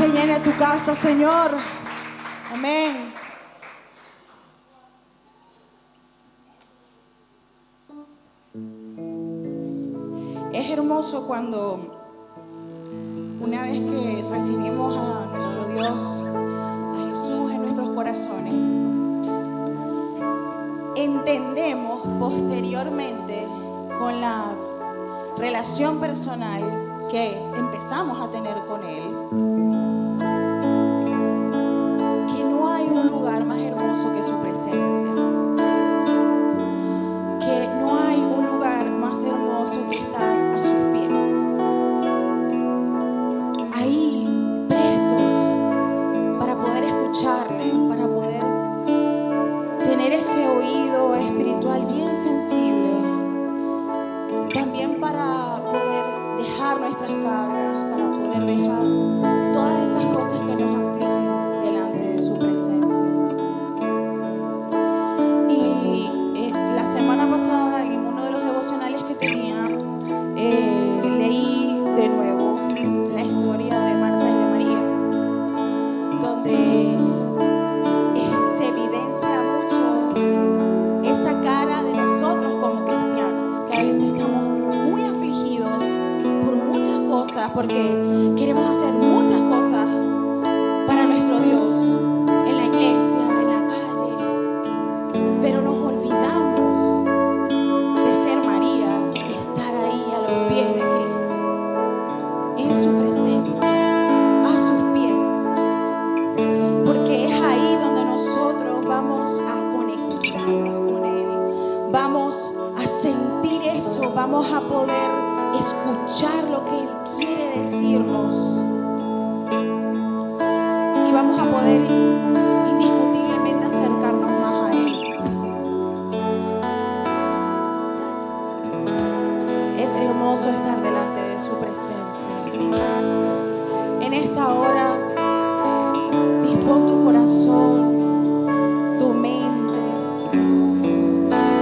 se llene tu casa, Señor. Amén. Es hermoso cuando una vez que recibimos a nuestro Dios, a Jesús en nuestros corazones, entendemos posteriormente con la relación personal que empezamos a tener con Él, que no hay un lugar más hermoso que su presencia, que no hay un lugar más hermoso que estar a sus pies, ahí prestos para poder escucharle, para poder tener ese oído espiritual bien sensible, también para poder dejar nuestras cargas, para poder dejar todas esas cosas que nos afligen delante de su presencia. Y la semana pasada, en uno de los devocionales que tenía, leí de nuevo la historia de Marta y de María, donde se evidencia mucho esa cara de nosotros como cristianos, que a veces estamos muy afligidos por muchas cosas, porque queremos hacer muchas cosas para nuestro Dios, en la iglesia, en la calle, pero nos olvidamos de ser María, de estar ahí a los pies de Cristo, en su presencia, a sus pies, porque es ahí donde nosotros vamos a conectarnos con Él, vamos a sentir eso, vamos a poder escuchar lo que Él quiere decirnos y vamos a poder indiscutiblemente acercarnos más a Él. Es hermoso estar delante de su presencia. En esta hora, dispón tu corazón, tu mente,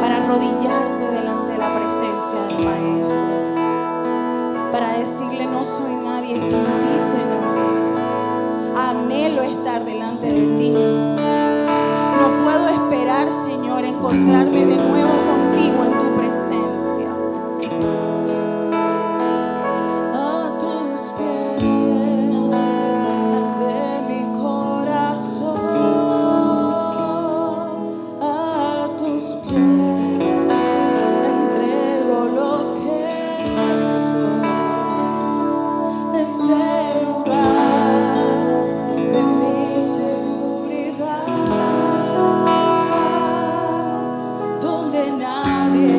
para arrodillarte delante de la presencia del Maestro, para decirle: no soy nadie sin ti, Señor. Anhelo estar delante de ti. No puedo esperar, Señor, encontrarme de nuevo contigo en tu presencia. A tus pies arde mi corazón. A tus pies entrego lo que soy. Ese lugar de mi seguridad, donde nadie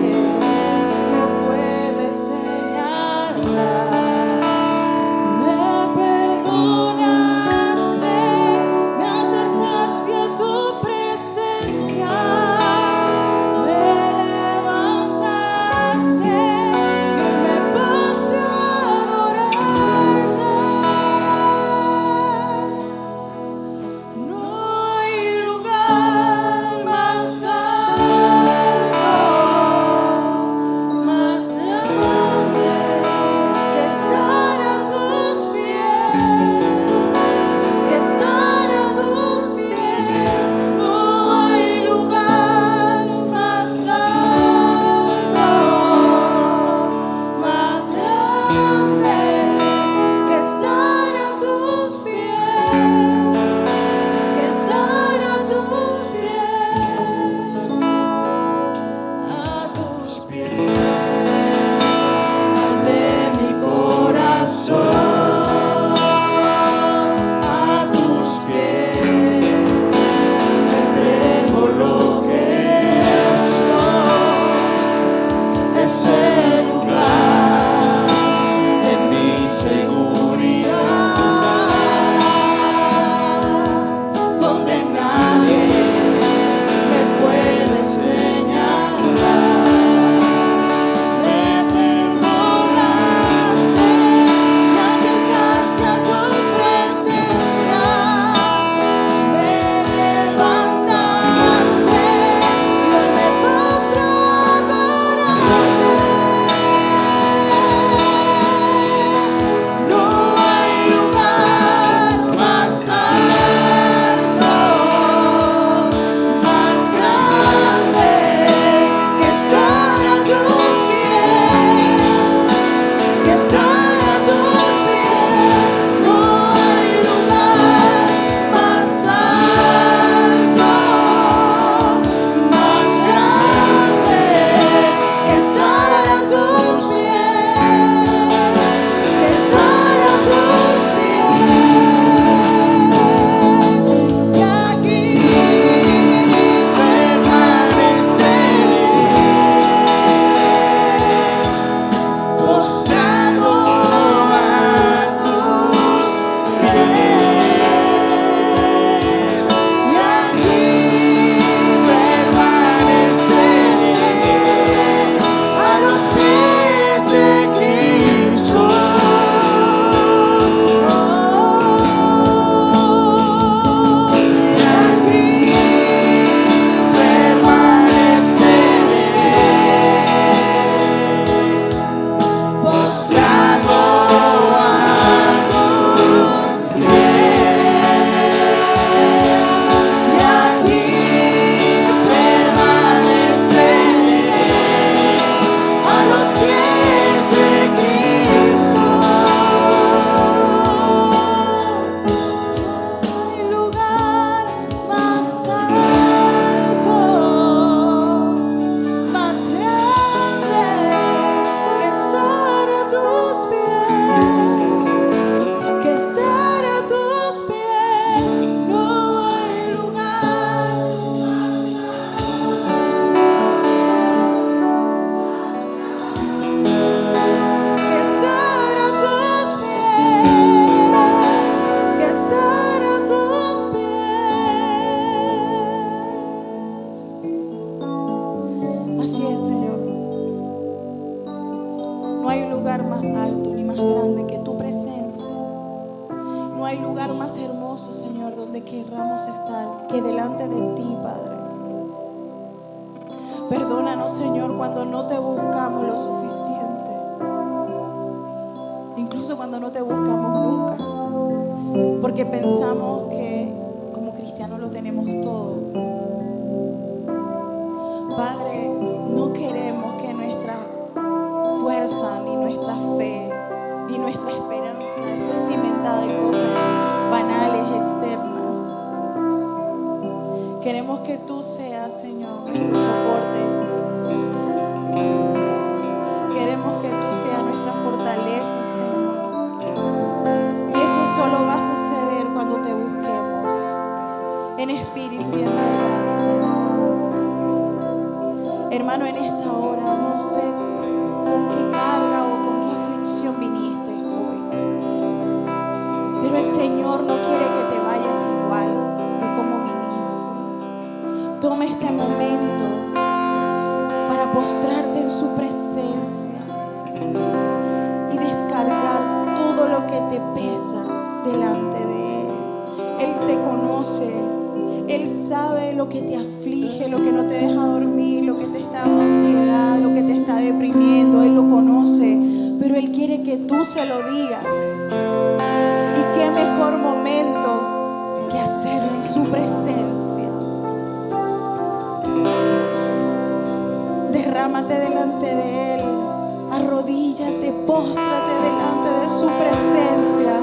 hermoso, Señor, donde querramos estar, que delante de ti, Padre. Perdónanos, Señor, cuando no te buscamos lo suficiente, incluso cuando no te buscamos nunca, porque pensamos que como cristianos lo tenemos todo. Padre, no queremos que nuestra fuerza, ni nuestra fe, ni nuestra esperanza esté cimentada en cosas banales, externas. Queremos que tú seas, Señor, nuestro soporte. Queremos que tú seas nuestra fortaleza, Señor. Y eso solo va a suceder cuando te busquemos en espíritu y en verdad, Señor. Hermano, en esta hora no sé con qué carga o con qué aflicción viniste hoy, pero el Señor no quiere que te vayas igual de como viniste. Toma este momento para postrarte en su presencia y descargar todo lo que te pesa delante de Él. Él te conoce, Él sabe lo que te aflige, lo que no te deja dormir, lo que te está dando ansiedad, lo que te está deprimiendo. Él lo conoce, pero Él quiere que tú se lo digas. Y qué mejor momento que hacerlo en su presencia. Derrámate delante de Él, arrodíllate, póstrate delante de su presencia.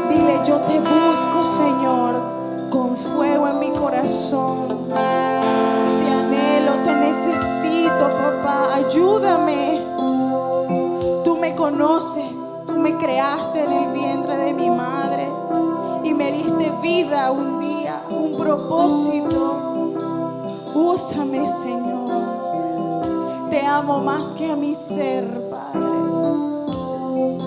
Dile: yo te busco, Señor, con fuego en mi corazón. Te anhelo, te necesito, papá. Ayúdame. Tú me conoces, tú me creaste en el vientre de mi madre y me diste vida un día, un propósito. Úsame, Señor. Te amo más que a mi ser, Padre.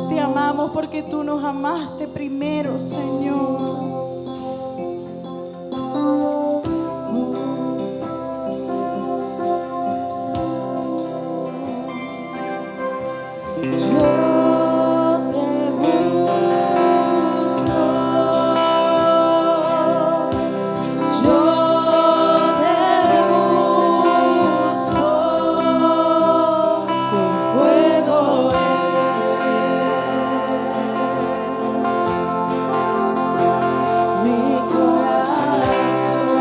Te amamos porque tú nos amaste primero, Señor. Mi corazón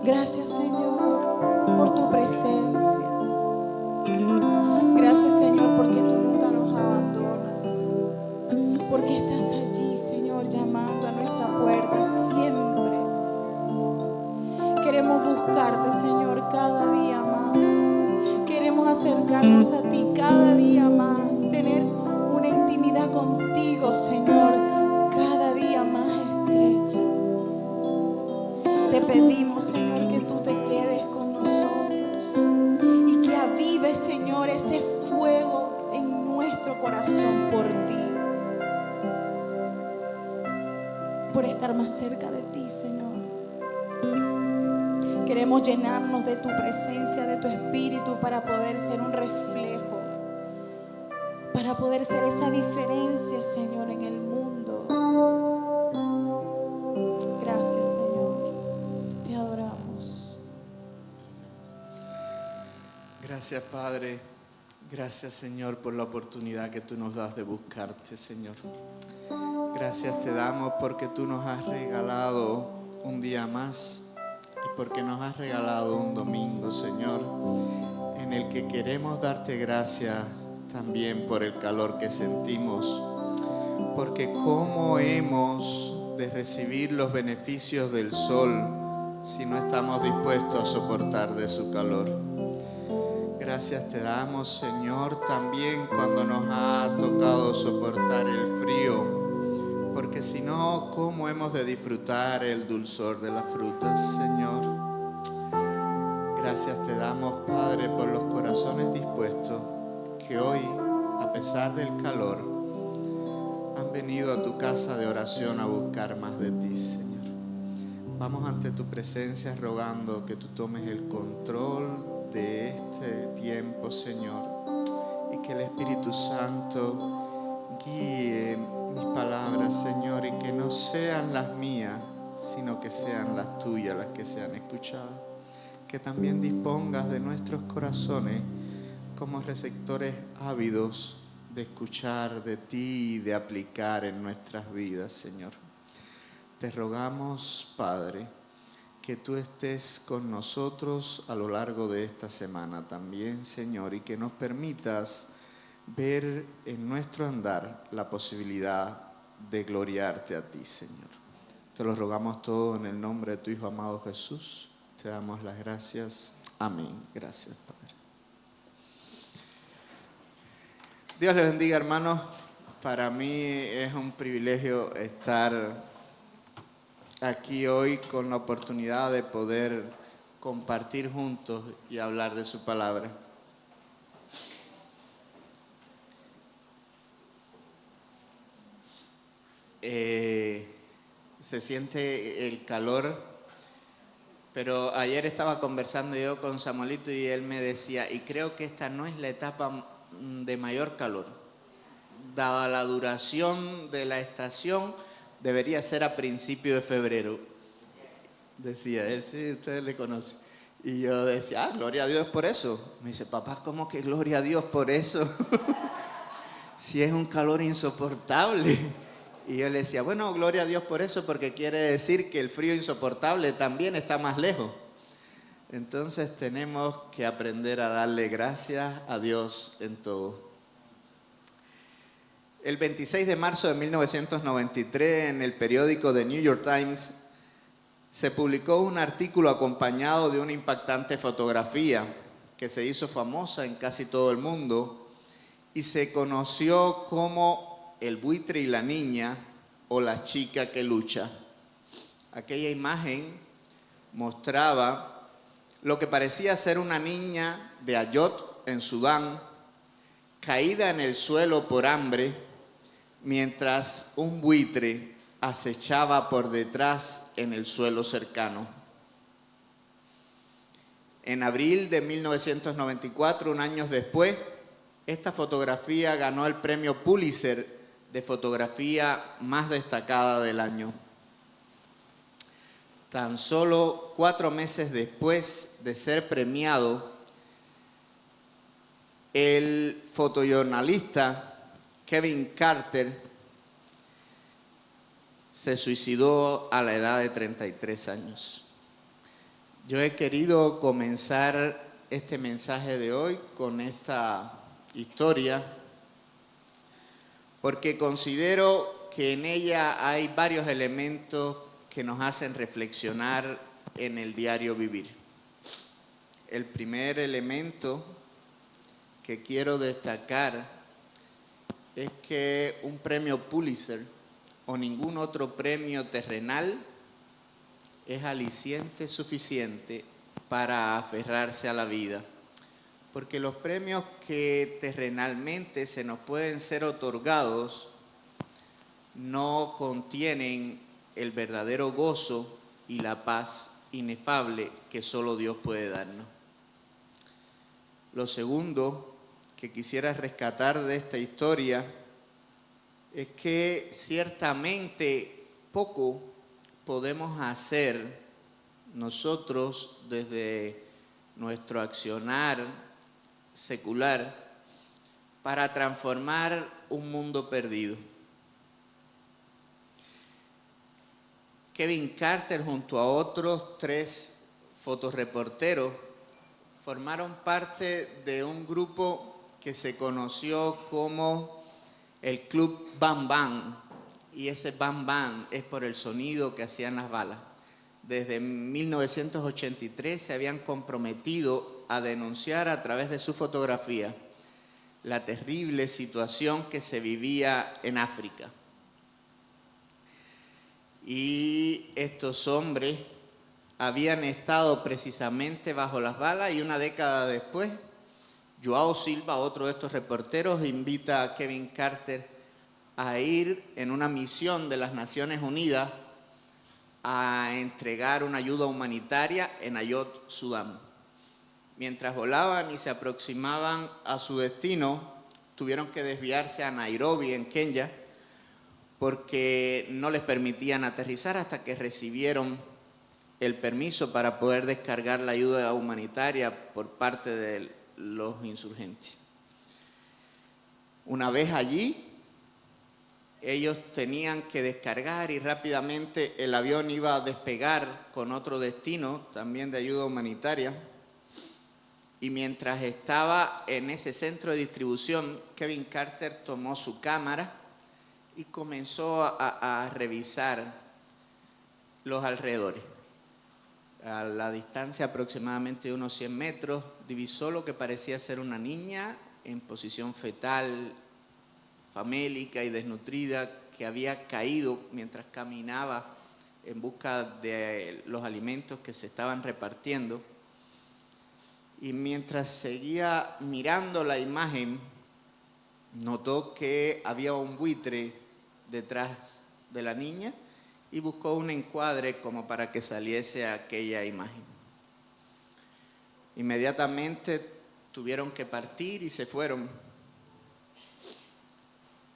Gracias, Señor, por tu presencia. Gracias, Señor, porque tú nunca nos abandonas. Porque estás allí, Señor, llamando a nuestra puerta siempre. Queremos buscarte, Señor, cada día más. Queremos acercarnos a ti cada día más. Tener una intimidad contigo, Señor, cada día más estrecha. Te pedimos, Señor, que tú te quedes con nosotros y que avives, Señor, ese fuego en nuestro corazón por ti, por estar más cerca de ti, Señor. Queremos llenarnos de tu presencia, de tu espíritu, para poder ser un reflejo, para poder ser esa diferencia, Señor, en el mundo. Gracias, Señor. Te adoramos. Gracias, Padre. Gracias, Señor, por la oportunidad que tú nos das de buscarte, Señor. Gracias te damos porque tú nos has regalado un día más y porque nos has regalado un domingo, Señor, en el que queremos darte gracias también por el calor que sentimos, porque cómo hemos de recibir los beneficios del sol si no estamos dispuestos a soportar de su calor. Gracias te damos, Señor, también cuando nos ha tocado soportar el frío, porque si no, ¿cómo hemos de disfrutar el dulzor de las frutas, Señor? Gracias te damos, Padre, por los corazones dispuestos que hoy, a pesar del calor, han venido a tu casa de oración a buscar más de ti, Señor. Vamos ante tu presencia rogando que tú tomes el control de este tiempo, Señor, y que el Espíritu Santo guíe mis palabras, Señor, y que no sean las mías, sino que sean las tuyas las que sean escuchadas. Que también dispongas de nuestros corazones como receptores ávidos de escuchar de ti y de aplicar en nuestras vidas, Señor. Te rogamos, Padre, que tú estés con nosotros a lo largo de esta semana también, Señor, y que nos permitas ver en nuestro andar la posibilidad de gloriarte a ti, Señor. Te lo rogamos todo en el nombre de tu Hijo amado Jesús. Te damos las gracias. Amén. Gracias, Padre. Dios les bendiga, hermanos. Para mí es un privilegio estar aquí hoy con la oportunidad de poder compartir juntos y hablar de su palabra. Se siente el calor, pero ayer estaba conversando yo con Samuelito y él me decía, y creo que esta no es la etapa de mayor calor, dada la duración de la estación, debería ser a principios de febrero, decía él. Sí, ustedes le conocen. Y yo decía, gloria a Dios por eso. Me dice, papá, ¿cómo que gloria a Dios por eso? Si es un calor insoportable. Y yo le decía, bueno, gloria a Dios por eso, porque quiere decir que el frío insoportable también está más lejos. Entonces tenemos que aprender a darle gracias a Dios en todo. El 26 de marzo de 1993, en el periódico The New York Times, se publicó un artículo acompañado de una impactante fotografía que se hizo famosa en casi todo el mundo y se conoció como El buitre y la niña o La chica que lucha. Aquella imagen mostraba lo que parecía ser una niña de Ayot, en Sudán, caída en el suelo por hambre, mientras un buitre acechaba por detrás en el suelo cercano. En abril de 1994, un año después, esta fotografía ganó el premio Pulitzer de fotografía más destacada del año. Tan solo 4 meses después de ser premiado, el fotojornalista Kevin Carter se suicidó a la edad de 33 años. Yo he querido comenzar este mensaje de hoy con esta historia porque considero que en ella hay varios elementos que nos hacen reflexionar en el diario vivir. El primer elemento que quiero destacar es que un premio Pulitzer o ningún otro premio terrenal es aliciente suficiente para aferrarse a la vida. Porque los premios que terrenalmente se nos pueden ser otorgados no contienen el verdadero gozo y la paz inefable que solo Dios puede darnos. Lo segundo que quisiera rescatar de esta historia es que ciertamente poco podemos hacer nosotros desde nuestro accionar secular para transformar un mundo perdido. Kevin Carter junto a otros 3 fotoreporteros formaron parte de un grupo que se conoció como el Club Bam Bam, y ese Bam Bam es por el sonido que hacían las balas. Desde 1983 se habían comprometido a denunciar a través de su fotografía la terrible situación que se vivía en África. Y estos hombres habían estado precisamente bajo las balas y una década después, Joao Silva, otro de estos reporteros, invita a Kevin Carter a ir en una misión de las Naciones Unidas a entregar una ayuda humanitaria en Ayot, Sudán. Mientras volaban y se aproximaban a su destino, tuvieron que desviarse a Nairobi, en Kenia, porque no les permitían aterrizar hasta que recibieron el permiso para poder descargar la ayuda humanitaria por parte de los insurgentes. Una vez allí, ellos tenían que descargar y rápidamente el avión iba a despegar con otro destino, también de ayuda humanitaria. Y mientras estaba en ese centro de distribución, Kevin Carter tomó su cámara y comenzó a revisar los alrededores. A la distancia aproximadamente de unos 100 metros, divisó lo que parecía ser una niña en posición fetal, famélica y desnutrida, que había caído mientras caminaba en busca de los alimentos que se estaban repartiendo. Y mientras seguía mirando la imagen, notó que había un buitre detrás de la niña y buscó un encuadre como para que saliese aquella imagen. Inmediatamente tuvieron que partir y se fueron.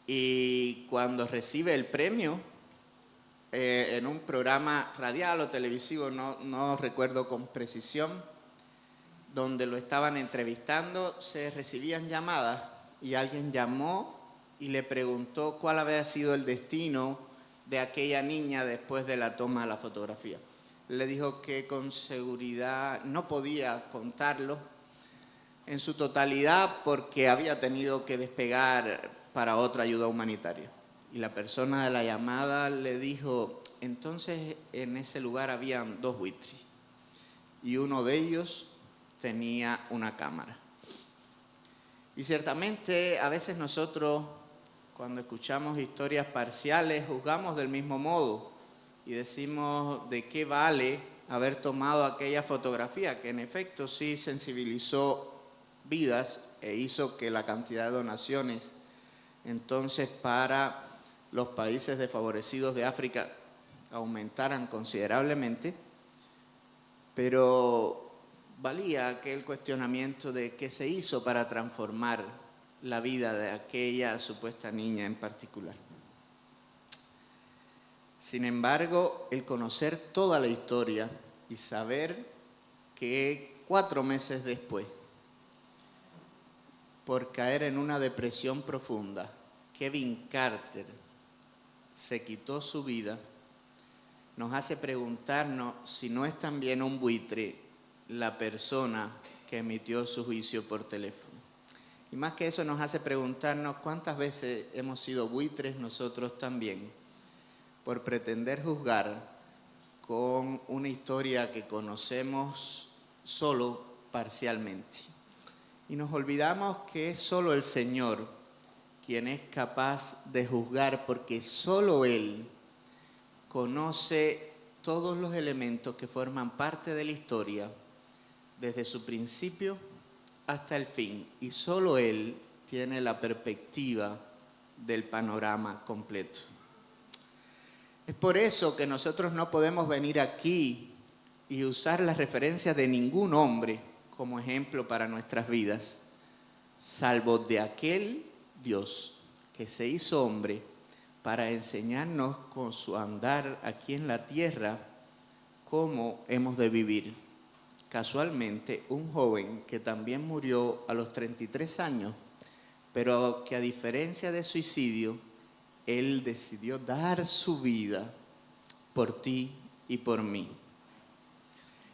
Y cuando recibe el premio, en un programa radial o televisivo, no recuerdo con precisión, donde lo estaban entrevistando, se recibían llamadas y alguien llamó y le preguntó cuál había sido el destino de aquella niña después de la toma de la fotografía. Le dijo que con seguridad no podía contarlo en su totalidad porque había tenido que despegar para otra ayuda humanitaria. Y la persona de la llamada le dijo, entonces en ese lugar habían 2 buitres y uno de ellos tenía una cámara. Y ciertamente a veces nosotros, cuando escuchamos historias parciales, juzgamos del mismo modo y decimos de qué vale haber tomado aquella fotografía, que en efecto sí sensibilizó vidas e hizo que la cantidad de donaciones entonces para los países desfavorecidos de África aumentaran considerablemente, pero valía aquel cuestionamiento de qué se hizo para transformar la vida de aquella supuesta niña en particular. Sin embargo, el conocer toda la historia y saber que 4 meses después, por caer en una depresión profunda, Kevin Carter se quitó su vida, nos hace preguntarnos si no es también un buitre la persona que emitió su juicio por teléfono. Y más que eso nos hace preguntarnos cuántas veces hemos sido buitres nosotros también por pretender juzgar con una historia que conocemos solo parcialmente. Y nos olvidamos que es solo el Señor quien es capaz de juzgar, porque solo Él conoce todos los elementos que forman parte de la historia desde su principio hasta el fin, y solo Él tiene la perspectiva del panorama completo. Es por eso que nosotros no podemos venir aquí y usar las referencias de ningún hombre como ejemplo para nuestras vidas, salvo de aquel Dios que se hizo hombre para enseñarnos con su andar aquí en la tierra cómo hemos de vivir. Casualmente, un joven que también murió a los 33 años, pero que a diferencia de suicidio, él decidió dar su vida por ti y por mí.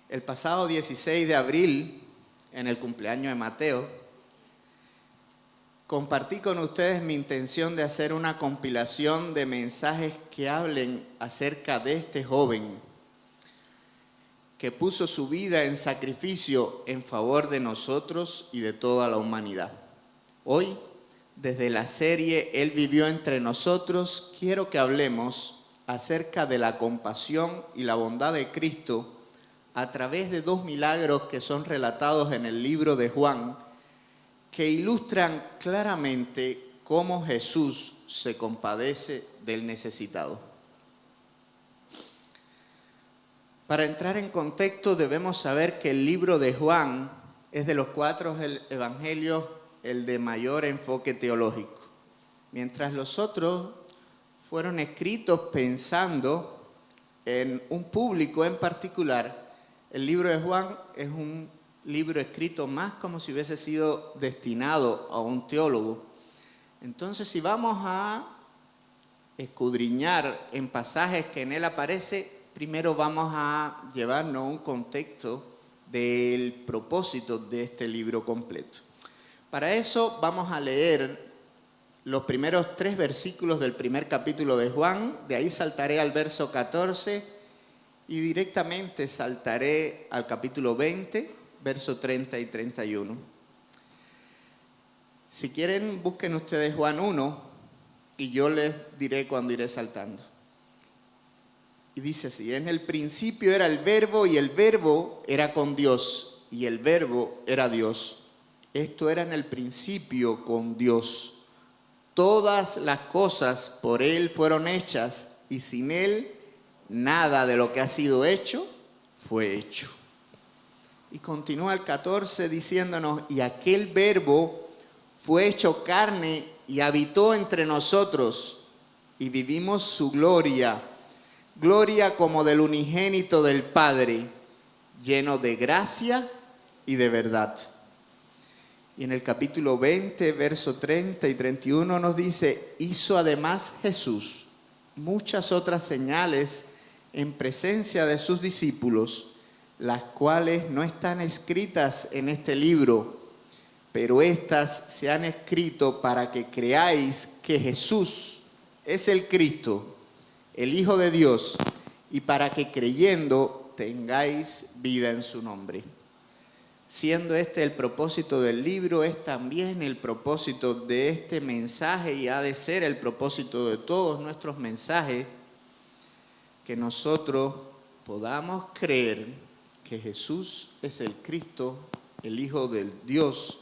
El pasado 16 de abril, en el cumpleaños de Mateo, compartí con ustedes mi intención de hacer una compilación de mensajes que hablen acerca de este joven que puso su vida en sacrificio en favor de nosotros y de toda la humanidad. Hoy, desde la serie Él vivió entre nosotros, quiero que hablemos acerca de la compasión y la bondad de Cristo a través de dos milagros que son relatados en el libro de Juan, que ilustran claramente cómo Jesús se compadece del necesitado. Para entrar en contexto debemos saber que el libro de Juan es de los 4 evangelios el de mayor enfoque teológico, mientras los otros fueron escritos pensando en un público en particular. El libro de Juan es un libro escrito más como si hubiese sido destinado a un teólogo. Entonces, si vamos a escudriñar en pasajes que en él aparece, primero vamos a llevarnos un contexto del propósito de este libro completo. Para eso vamos a leer los primeros 3 versículos del primer capítulo de Juan, de ahí saltaré al verso 14 y directamente saltaré al capítulo 20, verso 30 y 31. Si quieren, busquen ustedes Juan 1 y yo les diré cuando iré saltando. Y dice así: en el principio era el verbo y el verbo era con Dios y el verbo era Dios. Esto era en el principio con Dios. Todas las cosas por Él fueron hechas y sin Él nada de lo que ha sido hecho fue hecho. Y continúa el 14 diciéndonos: y aquel verbo fue hecho carne y habitó entre nosotros y vivimos su gloria, gloria como del unigénito del Padre, lleno de gracia y de verdad. Y en el capítulo 20, verso 30 y 31 nos dice: hizo además Jesús muchas otras señales en presencia de sus discípulos, las cuales no están escritas en este libro, pero estas se han escrito para que creáis que Jesús es el Cristo, el Hijo de Dios, y para que creyendo tengáis vida en su nombre. Siendo este el propósito del libro, es también el propósito de este mensaje y ha de ser el propósito de todos nuestros mensajes, que nosotros podamos creer que Jesús es el Cristo, el Hijo de Dios,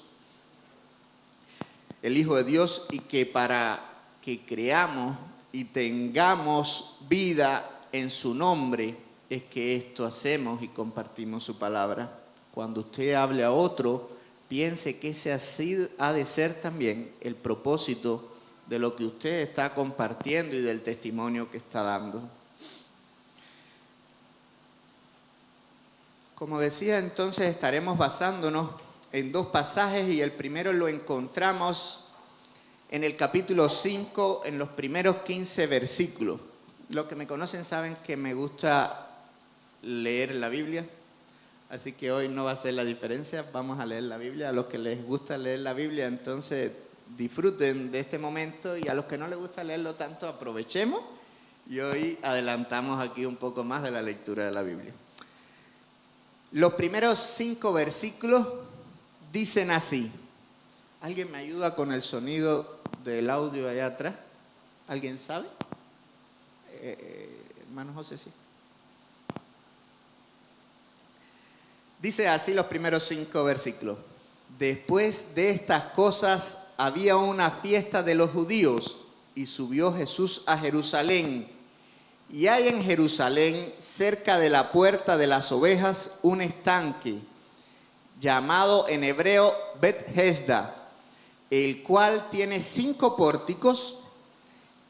y que para que creamos y tengamos vida en su nombre es que esto hacemos y compartimos su palabra. Cuando usted hable a otro, piense que ese ha de ser también el propósito de lo que usted está compartiendo y del testimonio que está dando. Como decía, entonces estaremos basándonos en 2 pasajes y el primero lo encontramos en el capítulo 5, en los primeros 15 versículos. Los que me conocen saben que me gusta leer la Biblia, así que hoy no va a ser la diferencia, vamos a leer la Biblia. A los que les gusta leer la Biblia, entonces disfruten de este momento, y a los que no les gusta leerlo tanto, aprovechemos y hoy adelantamos aquí un poco más de la lectura de la Biblia. Los primeros 5 versículos dicen así. ¿Alguien me ayuda con el sonido del audio allá atrás? ¿Alguien sabe? Hermano José, sí. Dice así los primeros 5 versículos. Después de estas cosas había una fiesta de los judíos y subió Jesús a Jerusalén. Y hay en Jerusalén, cerca de la puerta de las ovejas, un estanque llamado en hebreo Bet-Hesda, el cual tiene 5 pórticos.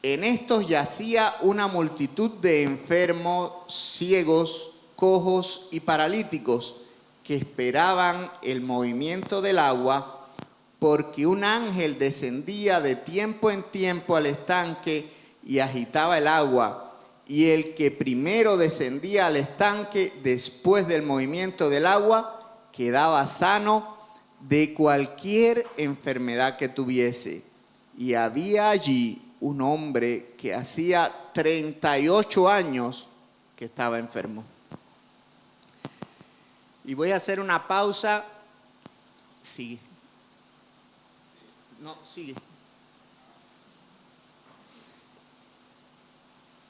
En estos yacía una multitud de enfermos, ciegos, cojos y paralíticos, que esperaban el movimiento del agua, porque un ángel descendía de tiempo en tiempo al estanque y agitaba el agua. Y el que primero descendía al estanque después del movimiento del agua quedaba sano de cualquier enfermedad que tuviese. Y había allí un hombre que hacía 38 años que estaba enfermo. Y voy a hacer una pausa. Sigue. No, sigue.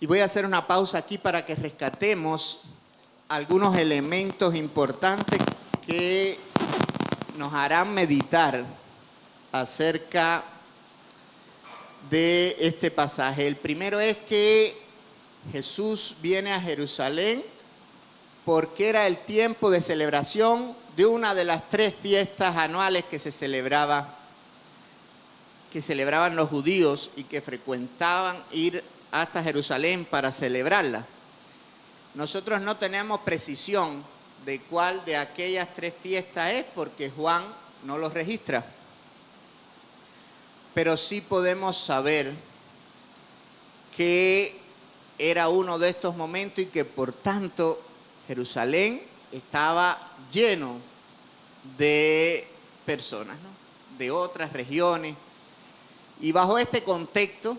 Y voy a hacer una pausa aquí para que rescatemos algunos elementos importantes que nos harán meditar acerca de este pasaje. El primero es que Jesús viene a Jerusalén porque era el tiempo de celebración de una de las 3 fiestas anuales que celebraban los judíos y que frecuentaban ir hasta Jerusalén para celebrarla. Nosotros no tenemos precisión de cuál de aquellas 3 fiestas es, porque Juan no los registra. Pero sí podemos saber que era uno de estos momentos y que por tanto Jerusalén estaba lleno de personas, ¿no?, de otras regiones. Y bajo este contexto,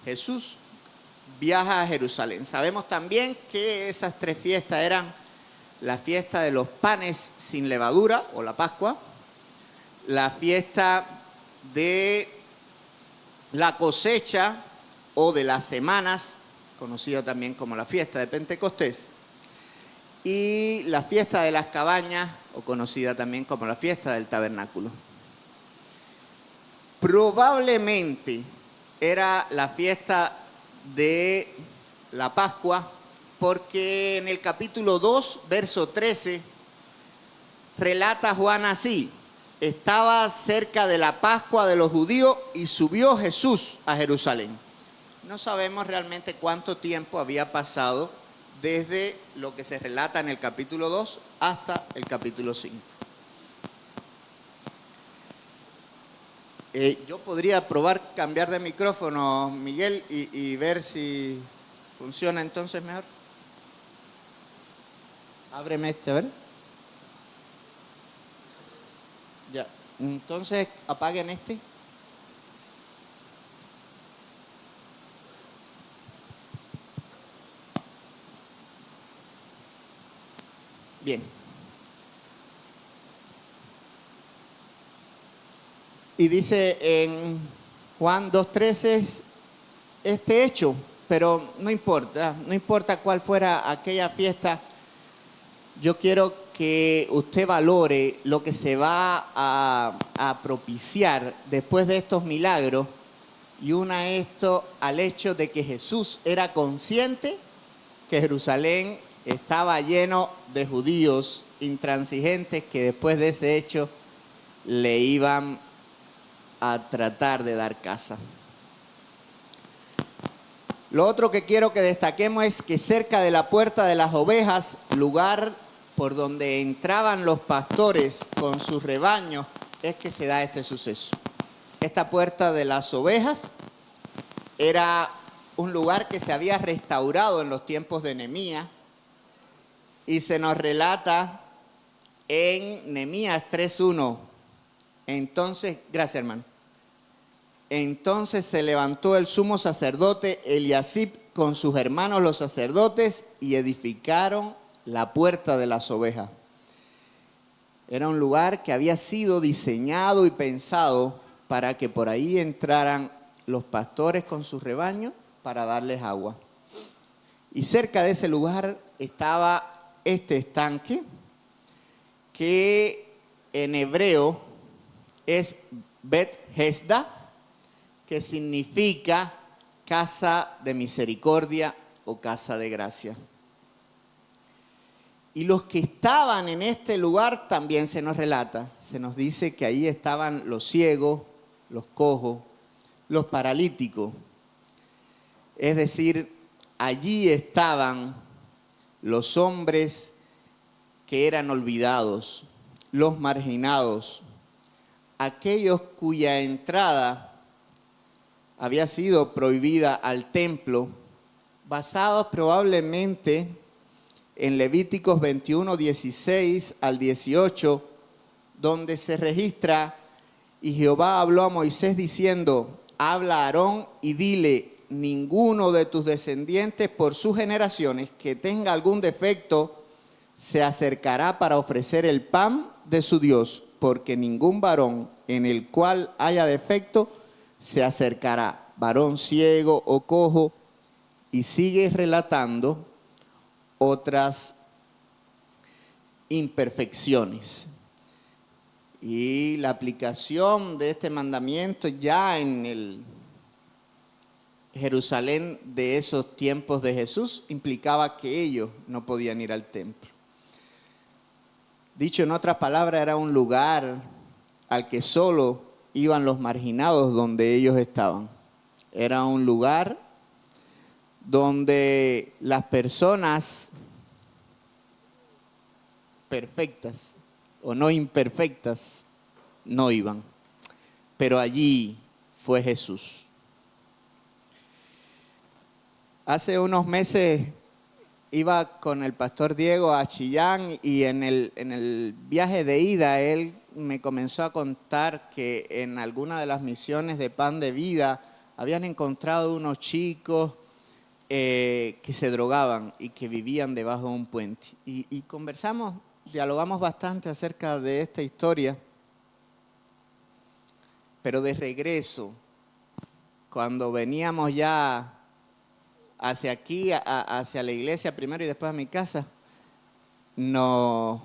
Jesús viaja a Jerusalén. Sabemos también que esas 3 fiestas eran la fiesta de los panes sin levadura, o la Pascua, la fiesta de la cosecha, o de las semanas, conocida también como la fiesta de Pentecostés, y la fiesta de las cabañas, o conocida también como la fiesta del tabernáculo. Probablemente era la fiesta de la Pascua, porque en el capítulo 2, verso 13, relata Juan así: estaba cerca de la Pascua de los judíos y subió Jesús a Jerusalén. No sabemos realmente cuánto tiempo había pasado desde lo que se relata en el capítulo 2 hasta el capítulo 5. Yo podría probar cambiar de micrófono, Miguel, y ver si funciona entonces mejor. Ábreme este, a ver. Ya, entonces apaguen este. Bien. Y dice en Juan 2:13 este hecho, pero no importa cuál fuera aquella fiesta. Yo quiero que usted valore lo que se va a propiciar después de estos milagros, y una esto al hecho de que Jesús era consciente que Jerusalén estaba lleno de judíos intransigentes que después de ese hecho le iban a tratar de dar caza. Lo otro que quiero que destaquemos es que cerca de la puerta de las ovejas, lugar por donde entraban los pastores con sus rebaños, es que se da este suceso. Esta puerta de las ovejas era un lugar que se había restaurado en los tiempos de Nehemías y se nos relata en Nehemías 3:1. Entonces, gracias hermano. Entonces se levantó el sumo sacerdote Eliasib con sus hermanos los sacerdotes y edificaron la puerta de las ovejas. Era un lugar que había sido diseñado y pensado para que por ahí entraran los pastores con sus rebaños para darles agua. Y cerca de ese lugar estaba este estanque que en hebreo es Bet Hesda, que significa casa de misericordia o casa de gracia. Y los que estaban en este lugar también se nos relata, se nos dice que ahí estaban los ciegos, los cojos, los paralíticos. Es decir, allí estaban los hombres que eran olvidados, los marginados, aquellos cuya entrada había sido prohibida al templo, basados probablemente en Levíticos 21, 16 al 18, donde se registra: y Jehová habló a Moisés diciendo, habla a Aarón y dile, ninguno de tus descendientes por sus generaciones que tenga algún defecto se acercará para ofrecer el pan de su Dios, porque ningún varón en el cual haya defecto se acercará, varón ciego o cojo. Y sigue relatando otras imperfecciones. Y la aplicación de este mandamiento ya en el Jerusalén de esos tiempos de Jesús implicaba que ellos no podían ir al templo. Dicho en otras palabras, era un lugar al que solo iban los marginados donde ellos estaban. Era un lugar donde las personas perfectas o no imperfectas no iban. Pero allí fue Jesús. Hace unos meses iba con el pastor Diego a Chillán y en el viaje de ida él me comenzó a contar que en alguna de las misiones de Pan de Vida habían encontrado unos chicos que se drogaban y que vivían debajo de un puente. Y conversamos, dialogamos bastante acerca de esta historia, pero de regreso, cuando veníamos ya hacia aquí, hacia la iglesia primero y después a mi casa, nos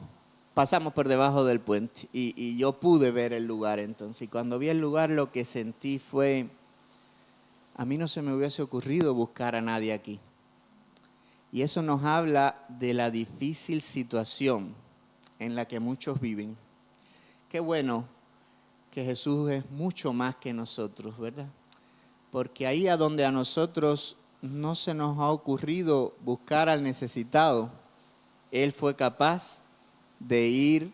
pasamos por debajo del puente y yo pude ver el lugar entonces. Y cuando vi el lugar lo que sentí fue, a mí no se me hubiese ocurrido buscar a nadie aquí. Y eso nos habla de la difícil situación en la que muchos viven. Qué bueno que Jesús es mucho más que nosotros, ¿verdad? Porque ahí a donde a nosotros no se nos ha ocurrido buscar al necesitado, Él fue capaz de ir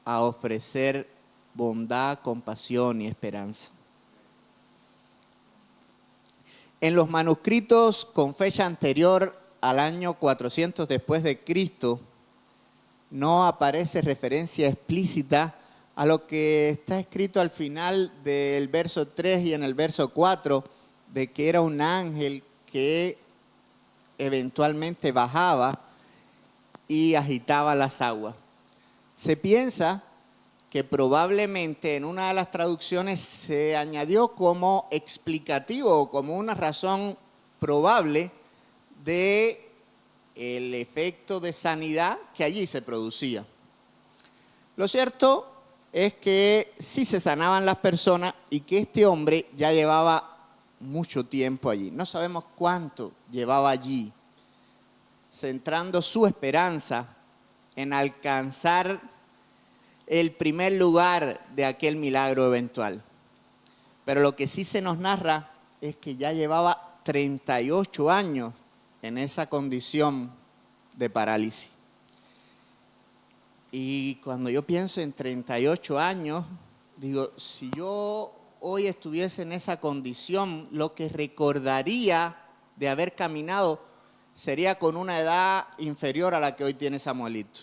a ofrecer bondad, compasión y esperanza. En los manuscritos con fecha anterior al año 400 después de Cristo, no aparece referencia explícita a lo que está escrito al final del verso 3 y en el verso 4, de que era un ángel que eventualmente bajaba y agitaba las aguas. Se piensa que probablemente en una de las traducciones se añadió como explicativo, como una razón probable de el efecto de sanidad que allí se producía. Lo cierto es que sí se sanaban las personas y que este hombre ya llevaba mucho tiempo allí. No sabemos cuánto llevaba allí, centrando su esperanza en alcanzar el primer lugar de aquel milagro eventual. Pero lo que sí se nos narra es que ya llevaba 38 años en esa condición de parálisis. Y cuando yo pienso en 38 años, digo, si yo hoy estuviese en esa condición, lo que recordaría de haber caminado sería con una edad inferior a la que hoy tiene Samuelito.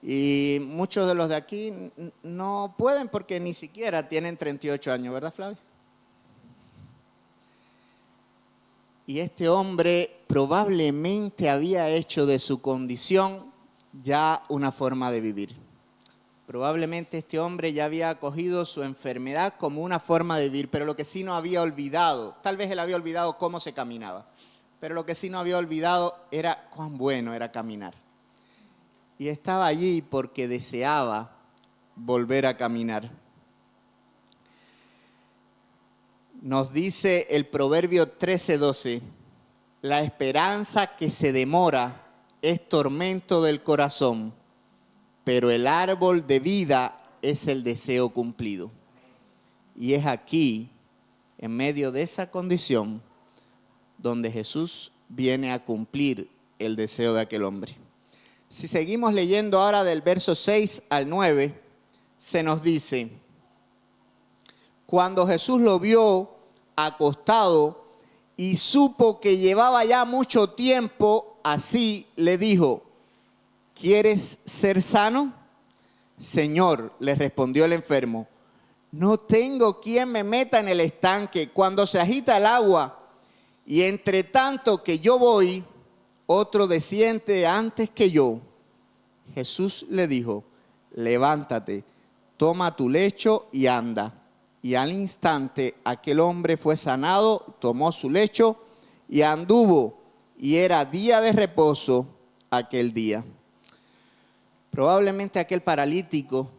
Y muchos de los de aquí no pueden porque ni siquiera tienen 38 años, ¿verdad, Flavio? Y este hombre probablemente había hecho de su condición ya una forma de vivir. Probablemente este hombre ya había acogido su enfermedad como una forma de vivir, pero lo que sí no había olvidado, tal vez él había olvidado cómo se caminaba, pero lo que sí no había olvidado era cuán bueno era caminar. Y estaba allí porque deseaba volver a caminar. Nos dice el Proverbio 13:12, la esperanza que se demora es tormento del corazón, pero el árbol de vida es el deseo cumplido. Y es aquí, en medio de esa condición, donde Jesús viene a cumplir el deseo de aquel hombre. Si seguimos leyendo ahora del verso 6 al 9, se nos dice, cuando Jesús lo vio acostado y supo que llevaba ya mucho tiempo así, le dijo, ¿quieres ser sano? Señor, le respondió el enfermo, no tengo quien me meta en el estanque cuando se agita el agua, y entre tanto que yo voy, otro desciende antes que yo. Jesús le dijo, levántate, toma tu lecho y anda. Y al instante aquel hombre fue sanado, tomó su lecho y anduvo, y era día de reposo aquel día. Probablemente aquel paralítico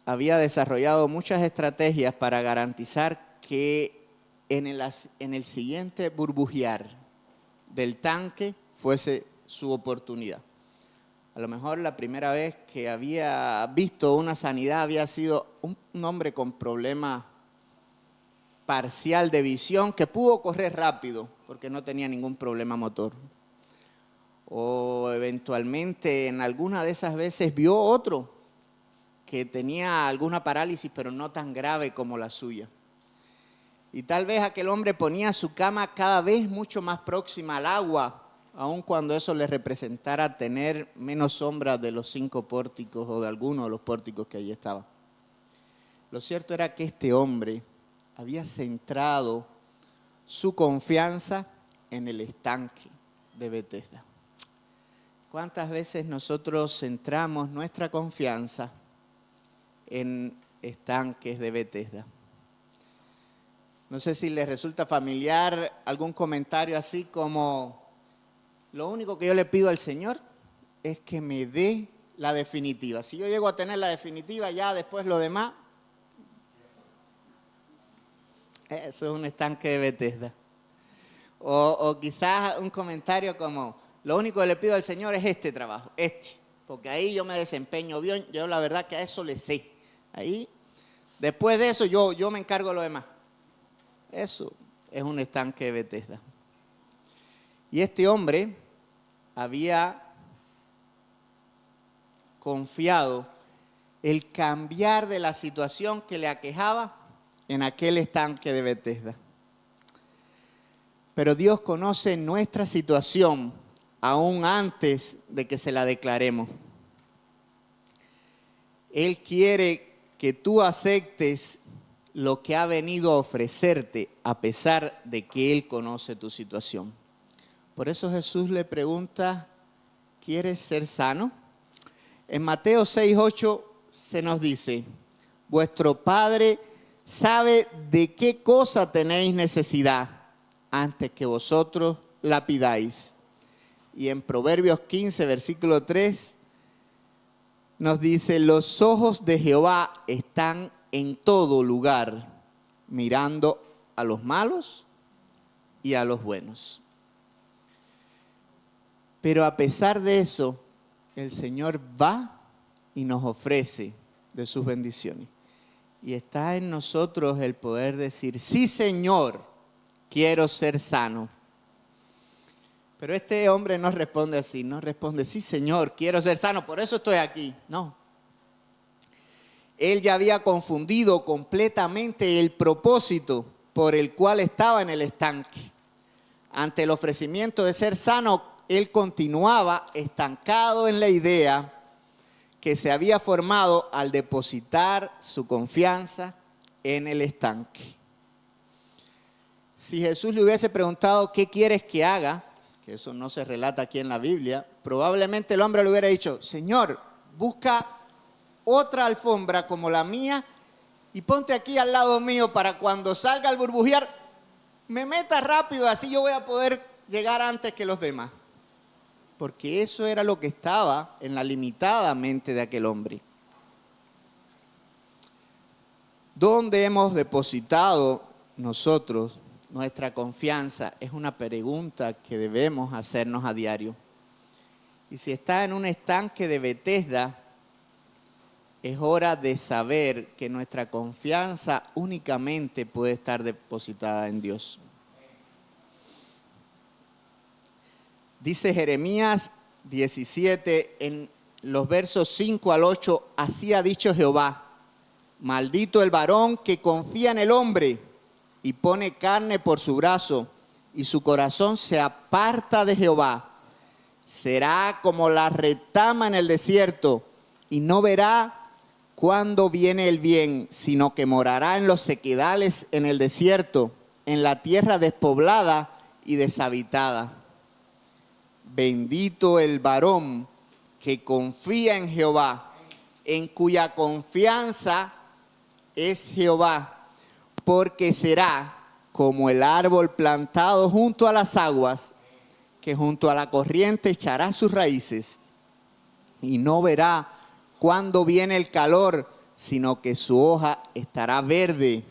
había desarrollado muchas estrategias para garantizar que en el siguiente burbujear del tanque fuese su oportunidad. A lo mejor la primera vez que había visto una sanidad había sido un hombre con problemas parcial de visión que pudo correr rápido porque no tenía ningún problema motor. O eventualmente en alguna de esas veces vio otro que tenía alguna parálisis pero no tan grave como la suya. Y tal vez aquel hombre ponía su cama cada vez mucho más próxima al agua, aun cuando eso le representara tener menos sombra de los 5 pórticos o de alguno de los pórticos que allí estaban. Lo cierto era que este hombre había centrado su confianza en el estanque de Betesda. ¿Cuántas veces nosotros centramos nuestra confianza en estanques de Betesda? No sé si les resulta familiar algún comentario así como, lo único que yo le pido al Señor es que me dé la definitiva. Si yo llego a tener la definitiva, ya después lo demás, eso es un estanque de Betesda. O quizás un comentario como, lo único que le pido al Señor es este trabajo, porque ahí yo me desempeño bien, yo la verdad que a eso le sé. Ahí, después de eso yo me encargo de lo demás. Eso es un estanque de Betesda. Y este hombre había confiado el cambiar de la situación que le aquejaba en aquel estanque de Betesda. Pero Dios conoce nuestra situación aún antes de que se la declaremos. Él quiere que tú aceptes lo que ha venido a ofrecerte a pesar de que Él conoce tu situación. Por eso Jesús le pregunta, ¿quieres ser sano? En Mateo 6:8 se nos dice, vuestro Padre sabe de qué cosa tenéis necesidad antes que vosotros la pidáis. Y en Proverbios 15, versículo 3, nos dice, los ojos de Jehová están en todo lugar, mirando a los malos y a los buenos. Pero a pesar de eso, el Señor va y nos ofrece de sus bendiciones. Y está en nosotros el poder decir, sí, Señor, quiero ser sano. Pero este hombre no responde así, no responde, sí, Señor, quiero ser sano, por eso estoy aquí. No. Él ya había confundido completamente el propósito por el cual estaba en el estanque. ante el ofrecimiento de ser sano, él continuaba estancado en la idea que se había formado al depositar su confianza en el estanque. Si Jesús le hubiese preguntado, ¿qué quieres que haga? Que eso no se relata aquí en la Biblia. Probablemente el hombre le hubiera dicho, Señor, busca otra alfombra como la mía y ponte aquí al lado mío para cuando salga al burbujear, me meta rápido, así yo voy a poder llegar antes que los demás. Porque eso era lo que estaba en la limitada mente de aquel hombre. ¿Dónde hemos depositado nosotros nuestra confianza? Es una pregunta que debemos hacernos a diario. Y si está en un estanque de Betesda, es hora de saber que nuestra confianza únicamente puede estar depositada en Dios. Dice Jeremías 17 en los versos 5 al 8, así ha dicho Jehová, maldito el varón que confía en el hombre y pone carne por su brazo y su corazón se aparta de Jehová. Será como la retama en el desierto y no verá cuándo viene el bien, sino que morará en los sequedales en el desierto, en la tierra despoblada y deshabitada. Bendito el varón que confía en Jehová, en cuya confianza es Jehová, porque será como el árbol plantado junto a las aguas, que junto a la corriente echará sus raíces, y no verá cuándo viene el calor, sino que su hoja estará verde,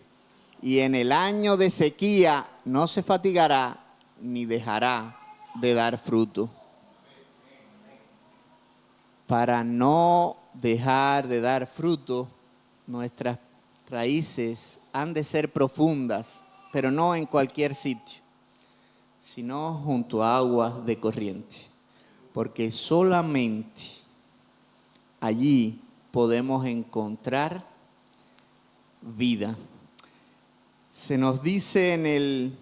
y en el año de sequía no se fatigará ni dejará de dar fruto. Para no dejar de dar fruto, nuestras raíces han de ser profundas, pero no en cualquier sitio, sino junto a aguas de corriente, porque solamente allí podemos encontrar vida. Se nos dice en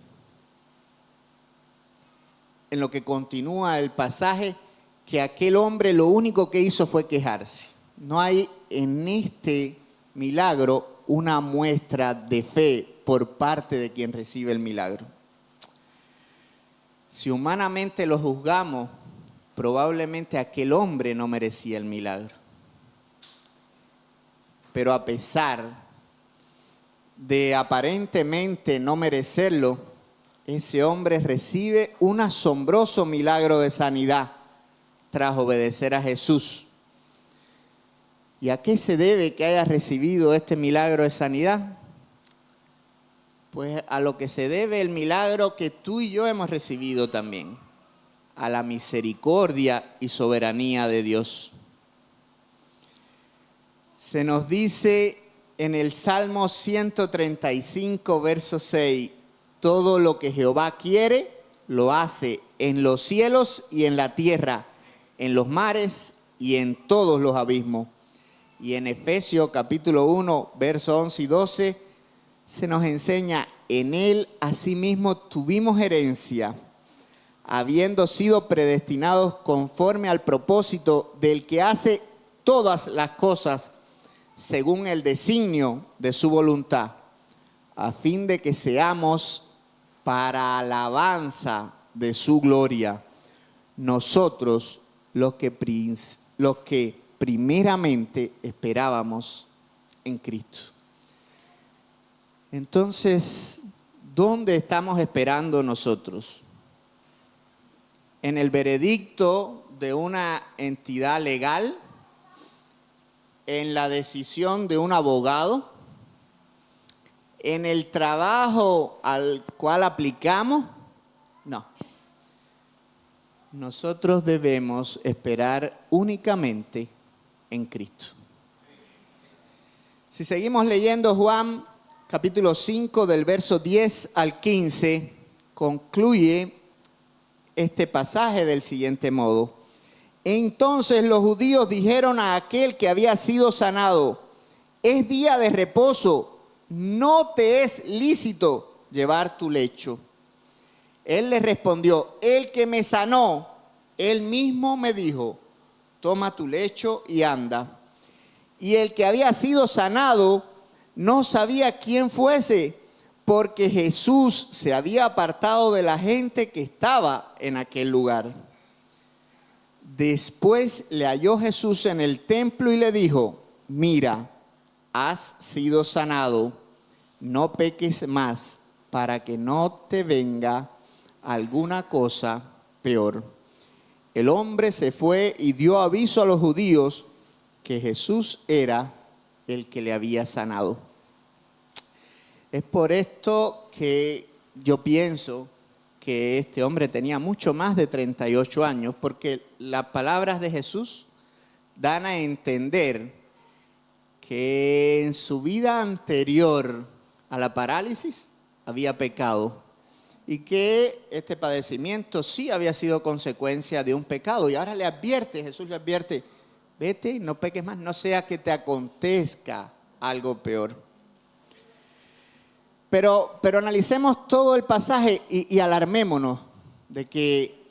lo que continúa el pasaje que aquel hombre lo único que hizo fue quejarse. No hay en este milagro una muestra de fe por parte de quien recibe el milagro. Si humanamente lo juzgamos, probablemente aquel hombre no merecía el milagro. Pero a pesar de aparentemente no merecerlo, ese hombre recibe un asombroso milagro de sanidad tras obedecer a Jesús. ¿Y a qué se debe que haya recibido este milagro de sanidad? Pues a lo que se debe el milagro que tú y yo hemos recibido también, a la misericordia y soberanía de Dios. Se nos dice en el Salmo 135, verso 6, todo lo que Jehová quiere, lo hace en los cielos y en la tierra, en los mares y en todos los abismos. Y en Efesios capítulo 1, versos 11 y 12, se nos enseña, en él asimismo tuvimos herencia, habiendo sido predestinados conforme al propósito del que hace todas las cosas según el designio de su voluntad, a fin de que seamos para alabanza de su gloria, nosotros los que primeramente esperábamos en Cristo. Entonces, ¿dónde estamos esperando nosotros? ¿En el veredicto de una entidad legal? ¿En la decisión de un abogado? ¿En el trabajo al cual aplicamos? No. Nosotros debemos esperar únicamente en Cristo. Si seguimos leyendo Juan capítulo 5 del verso 10 al 15, concluye este pasaje del siguiente modo. Entonces los judíos dijeron a aquel que había sido sanado, es día de reposo, no te es lícito llevar tu lecho. Él le respondió: el que me sanó, él mismo me dijo: toma tu lecho y anda. Y el que había sido sanado no sabía quién fuese, porque Jesús se había apartado de la gente que estaba en aquel lugar. Después le halló Jesús en el templo y le dijo: mira, has sido sanado, no peques más, para que no te venga alguna cosa peor. El hombre se fue y dio aviso a los judíos que Jesús era el que le había sanado. Es por esto que yo pienso que este hombre tenía mucho más de 38 años, porque las palabras de Jesús dan a entender que en su vida anterior a la parálisis había pecado y que este padecimiento sí había sido consecuencia de un pecado. Y ahora Jesús le advierte: vete, no peques más, no sea que te acontezca algo peor. Pero analicemos todo el pasaje y alarmémonos de que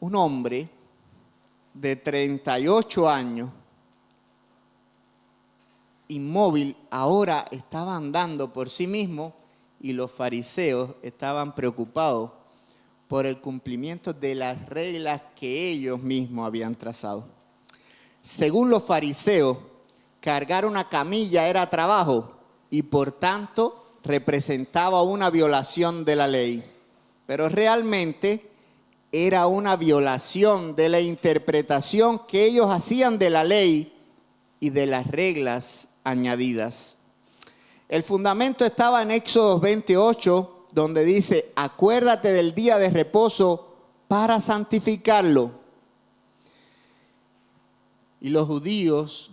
un hombre de 38 años, inmóvil, ahora estaba andando por sí mismo, y los fariseos estaban preocupados por el cumplimiento de las reglas que ellos mismos habían trazado. Según los fariseos, cargar una camilla era trabajo y por tanto representaba una violación de la ley. Pero realmente era una violación de la interpretación que ellos hacían de la ley y de las reglas añadidas. El fundamento estaba en Éxodo 28, donde dice: acuérdate del día de reposo para santificarlo. Y los judíos,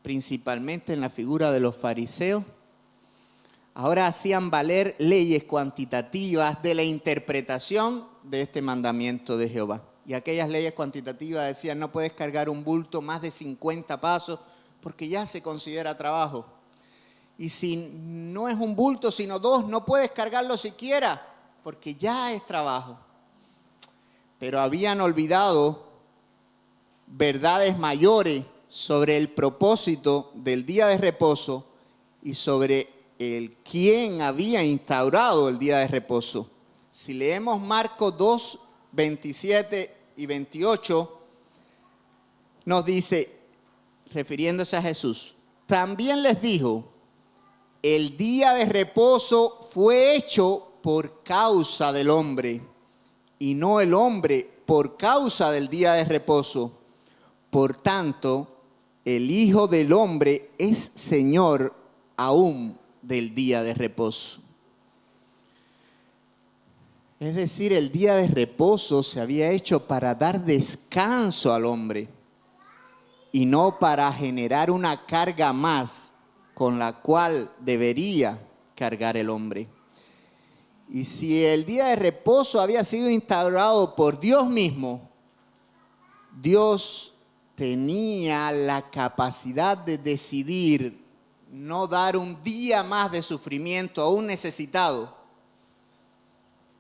principalmente en la figura de los fariseos, ahora hacían valer leyes cuantitativas de la interpretación de este mandamiento de Jehová. Y aquellas leyes cuantitativas decían: no puedes cargar un bulto más de 50 pasos porque ya se considera trabajo. Y si no es un bulto sino 2, no puedes cargarlo siquiera porque ya es trabajo. Pero habían olvidado verdades mayores sobre el propósito del día de reposo y sobre el quién había instaurado el día de reposo. Si leemos Marcos 2, 27 y 28, nos dice, refiriéndose a Jesús: también les dijo: el día de reposo fue hecho por causa del hombre, y no el hombre por causa del día de reposo. Por tanto, el Hijo del Hombre es Señor aún del día de reposo. Es decir, el día de reposo se había hecho para dar descanso al hombre y no para generar una carga más con la cual debería cargar el hombre. Y si el día de reposo había sido instaurado por Dios mismo, Dios tenía la capacidad de decidir no dar un día más de sufrimiento a un necesitado,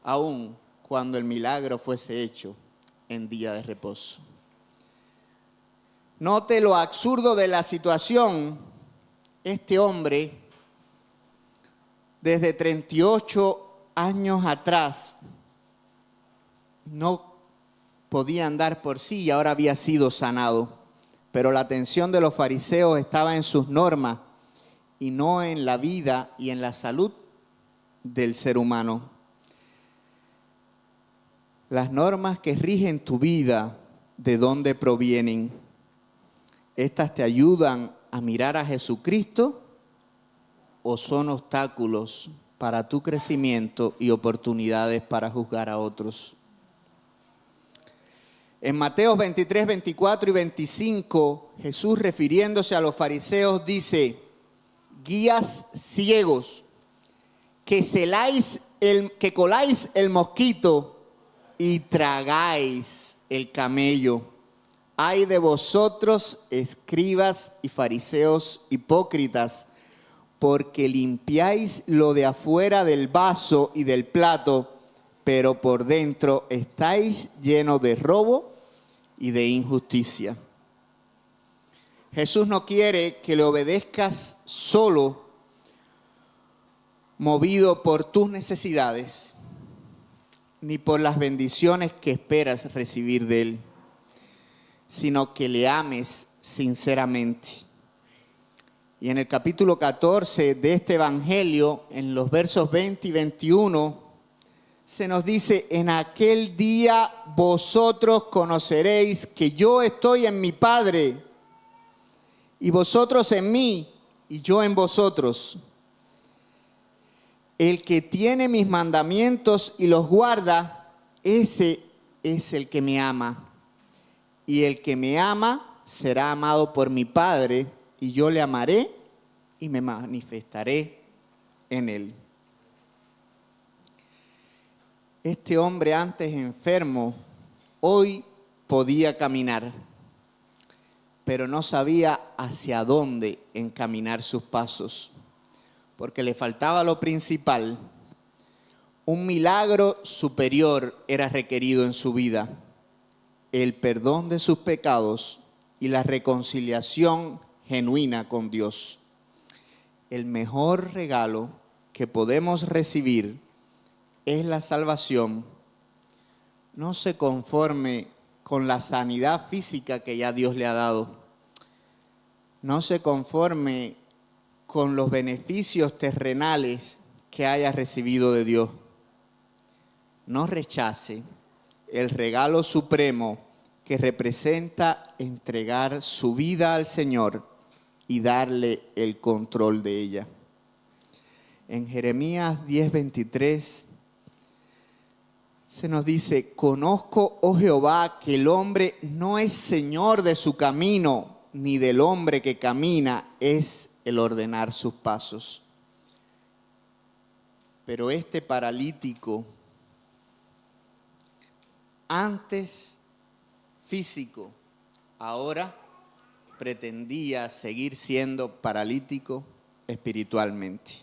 aun cuando el milagro fuese hecho en día de reposo. Note lo absurdo de la situación. Este hombre, desde 38 años atrás, no podía andar por sí y ahora había sido sanado. Pero la atención de los fariseos estaba en sus normas y no en la vida y en la salud del ser humano. Las normas que rigen tu vida, ¿de dónde provienen? ¿Estas te ayudan a mirar a Jesucristo o son obstáculos para tu crecimiento y oportunidades para juzgar a otros? En Mateo 23, 24 y 25, Jesús, refiriéndose a los fariseos, dice: guías ciegos, que coláis el mosquito y tragáis el camello. Ay de vosotros, escribas y fariseos hipócritas, porque limpiáis lo de afuera del vaso y del plato, pero por dentro estáis llenos de robo y de injusticia. Jesús no quiere que le obedezcas solo movido por tus necesidades, ni por las bendiciones que esperas recibir de Él, sino que le ames sinceramente. Y en el capítulo 14 de este Evangelio, en los versos 20 y 21, se nos dice: en aquel día vosotros conoceréis que yo estoy en mi Padre, y vosotros en mí, y yo en vosotros. El que tiene mis mandamientos y los guarda, ese es el que me ama. Y el que me ama será amado por mi Padre, y yo le amaré y me manifestaré en él. Este hombre, antes enfermo, hoy podía caminar, pero no sabía hacia dónde encaminar sus pasos, porque le faltaba lo principal. Un milagro superior era requerido en su vida: el perdón de sus pecados y la reconciliación genuina con Dios. El mejor regalo que podemos recibir es la salvación. No se conforme con la sanidad física que ya Dios le ha dado. No se conforme con los beneficios terrenales que haya recibido de Dios. No rechace el regalo supremo que representa entregar su vida al Señor y darle el control de ella. En Jeremías 10:23 se nos dice: conozco, oh Jehová, que el hombre no es señor de su camino, ni del hombre que camina es el ordenar sus pasos. Pero este paralítico, antes físico, ahora pretendía seguir siendo paralítico espiritualmente.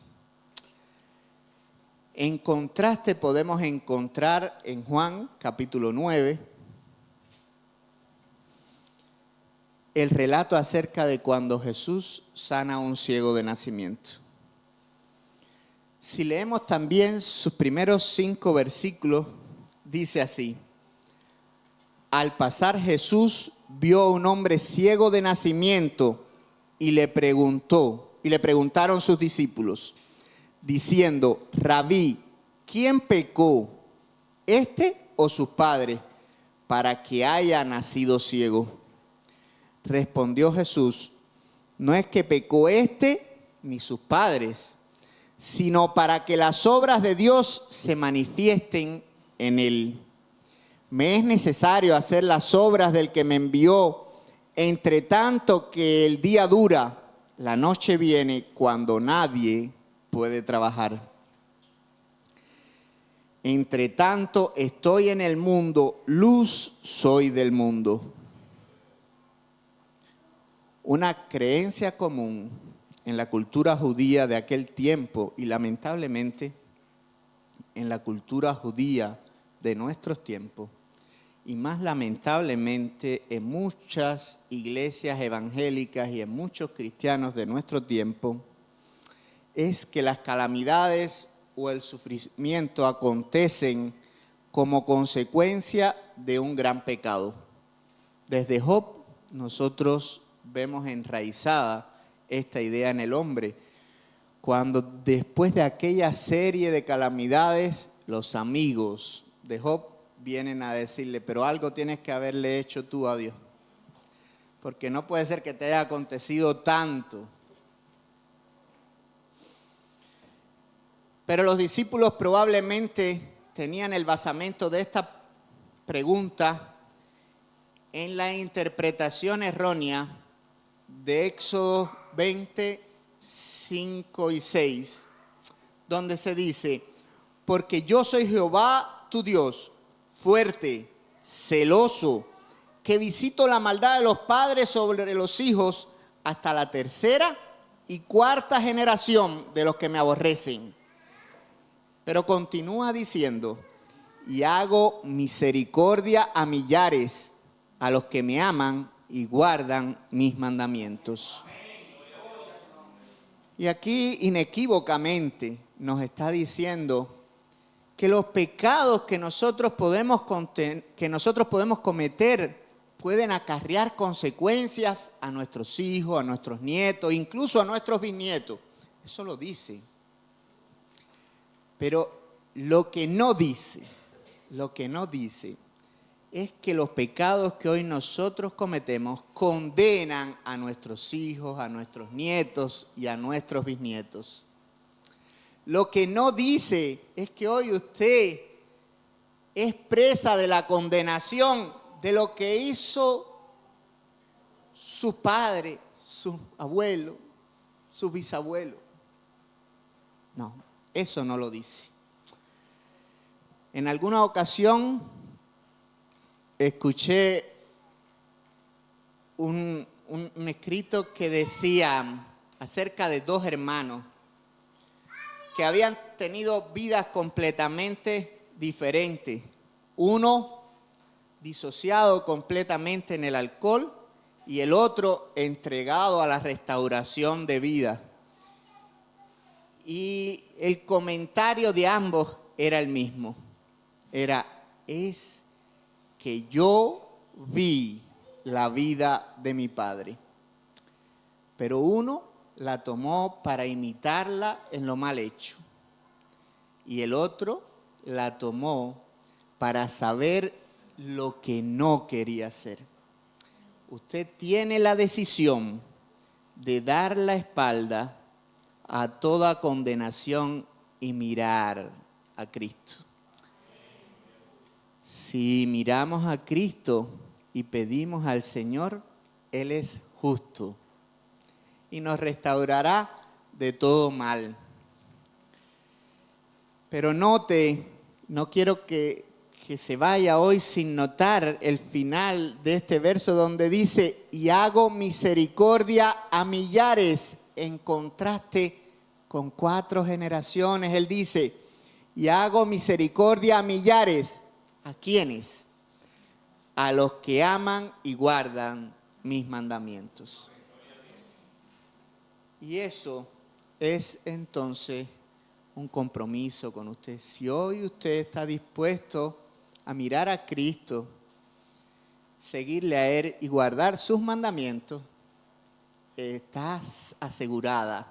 En contraste podemos encontrar en Juan capítulo 9 el relato acerca de cuando Jesús sana a un ciego de nacimiento. Si leemos también sus primeros 5 versículos, dice así: al pasar Jesús vio a un hombre ciego de nacimiento y le preguntaron sus discípulos, diciendo: Rabí, ¿quién pecó, este o sus padres, para que haya nacido ciego? Respondió Jesús: no es que pecó este ni sus padres, sino para que las obras de Dios se manifiesten en él. Me es necesario hacer las obras del que me envió, entre tanto que el día dura, la noche viene cuando nadie puede trabajar. Entre tanto estoy en el mundo, luz soy del mundo. Una creencia común en la cultura judía de aquel tiempo, y lamentablemente en la cultura judía de nuestros tiempos, y más lamentablemente en muchas iglesias evangélicas y en muchos cristianos de nuestro tiempo, es que las calamidades o el sufrimiento acontecen como consecuencia de un gran pecado. Desde Job nosotros vemos enraizada esta idea en el hombre, cuando después de aquella serie de calamidades, los amigos de Job vienen a decirle: pero algo tienes que haberle hecho tú a Dios, porque no puede ser que te haya acontecido tanto. Pero los discípulos probablemente tenían el basamento de esta pregunta en la interpretación errónea de Éxodo 20, 5 y 6, donde se dice: porque yo soy Jehová tu Dios, fuerte, celoso, que visito la maldad de los padres sobre los hijos hasta la tercera y cuarta generación de los que me aborrecen. Pero continúa diciendo, y hago misericordia a millares, a los que me aman y guardan mis mandamientos. Y aquí inequívocamente nos está diciendo que los pecados que nosotros podemos cometer pueden acarrear consecuencias a nuestros hijos, a nuestros nietos, incluso a nuestros bisnietos. Eso lo dice. Pero lo que no dice es que los pecados que hoy nosotros cometemos condenan a nuestros hijos, a nuestros nietos y a nuestros bisnietos. Lo que no dice es que hoy usted es presa de la condenación de lo que hizo su padre, su abuelo, su bisabuelo. No, eso no lo dice. En alguna ocasión escuché un escrito que decía acerca de dos hermanos que habían tenido vidas completamente diferentes. Uno disociado completamente en el alcohol y el otro entregado a la restauración de vida. Y el comentario de ambos era el mismo. Es que yo vi la vida de mi padre, pero uno la tomó para imitarla en lo mal hecho y el otro la tomó para saber lo que no quería hacer. Usted tiene la decisión de dar la espalda a toda condenación y mirar a Cristo. Si miramos a Cristo y pedimos al Señor, Él es justo y nos restaurará de todo mal. Pero note, no quiero que se vaya hoy sin notar el final de este verso donde dice, y hago misericordia a millares, en contraste con 4 generaciones. Él dice, y hago misericordia a millares. ¿A quiénes? A los que aman y guardan mis mandamientos. Y eso es entonces un compromiso con usted. Si hoy usted está dispuesto a mirar a Cristo, seguirle a Él y guardar sus mandamientos, estás asegurada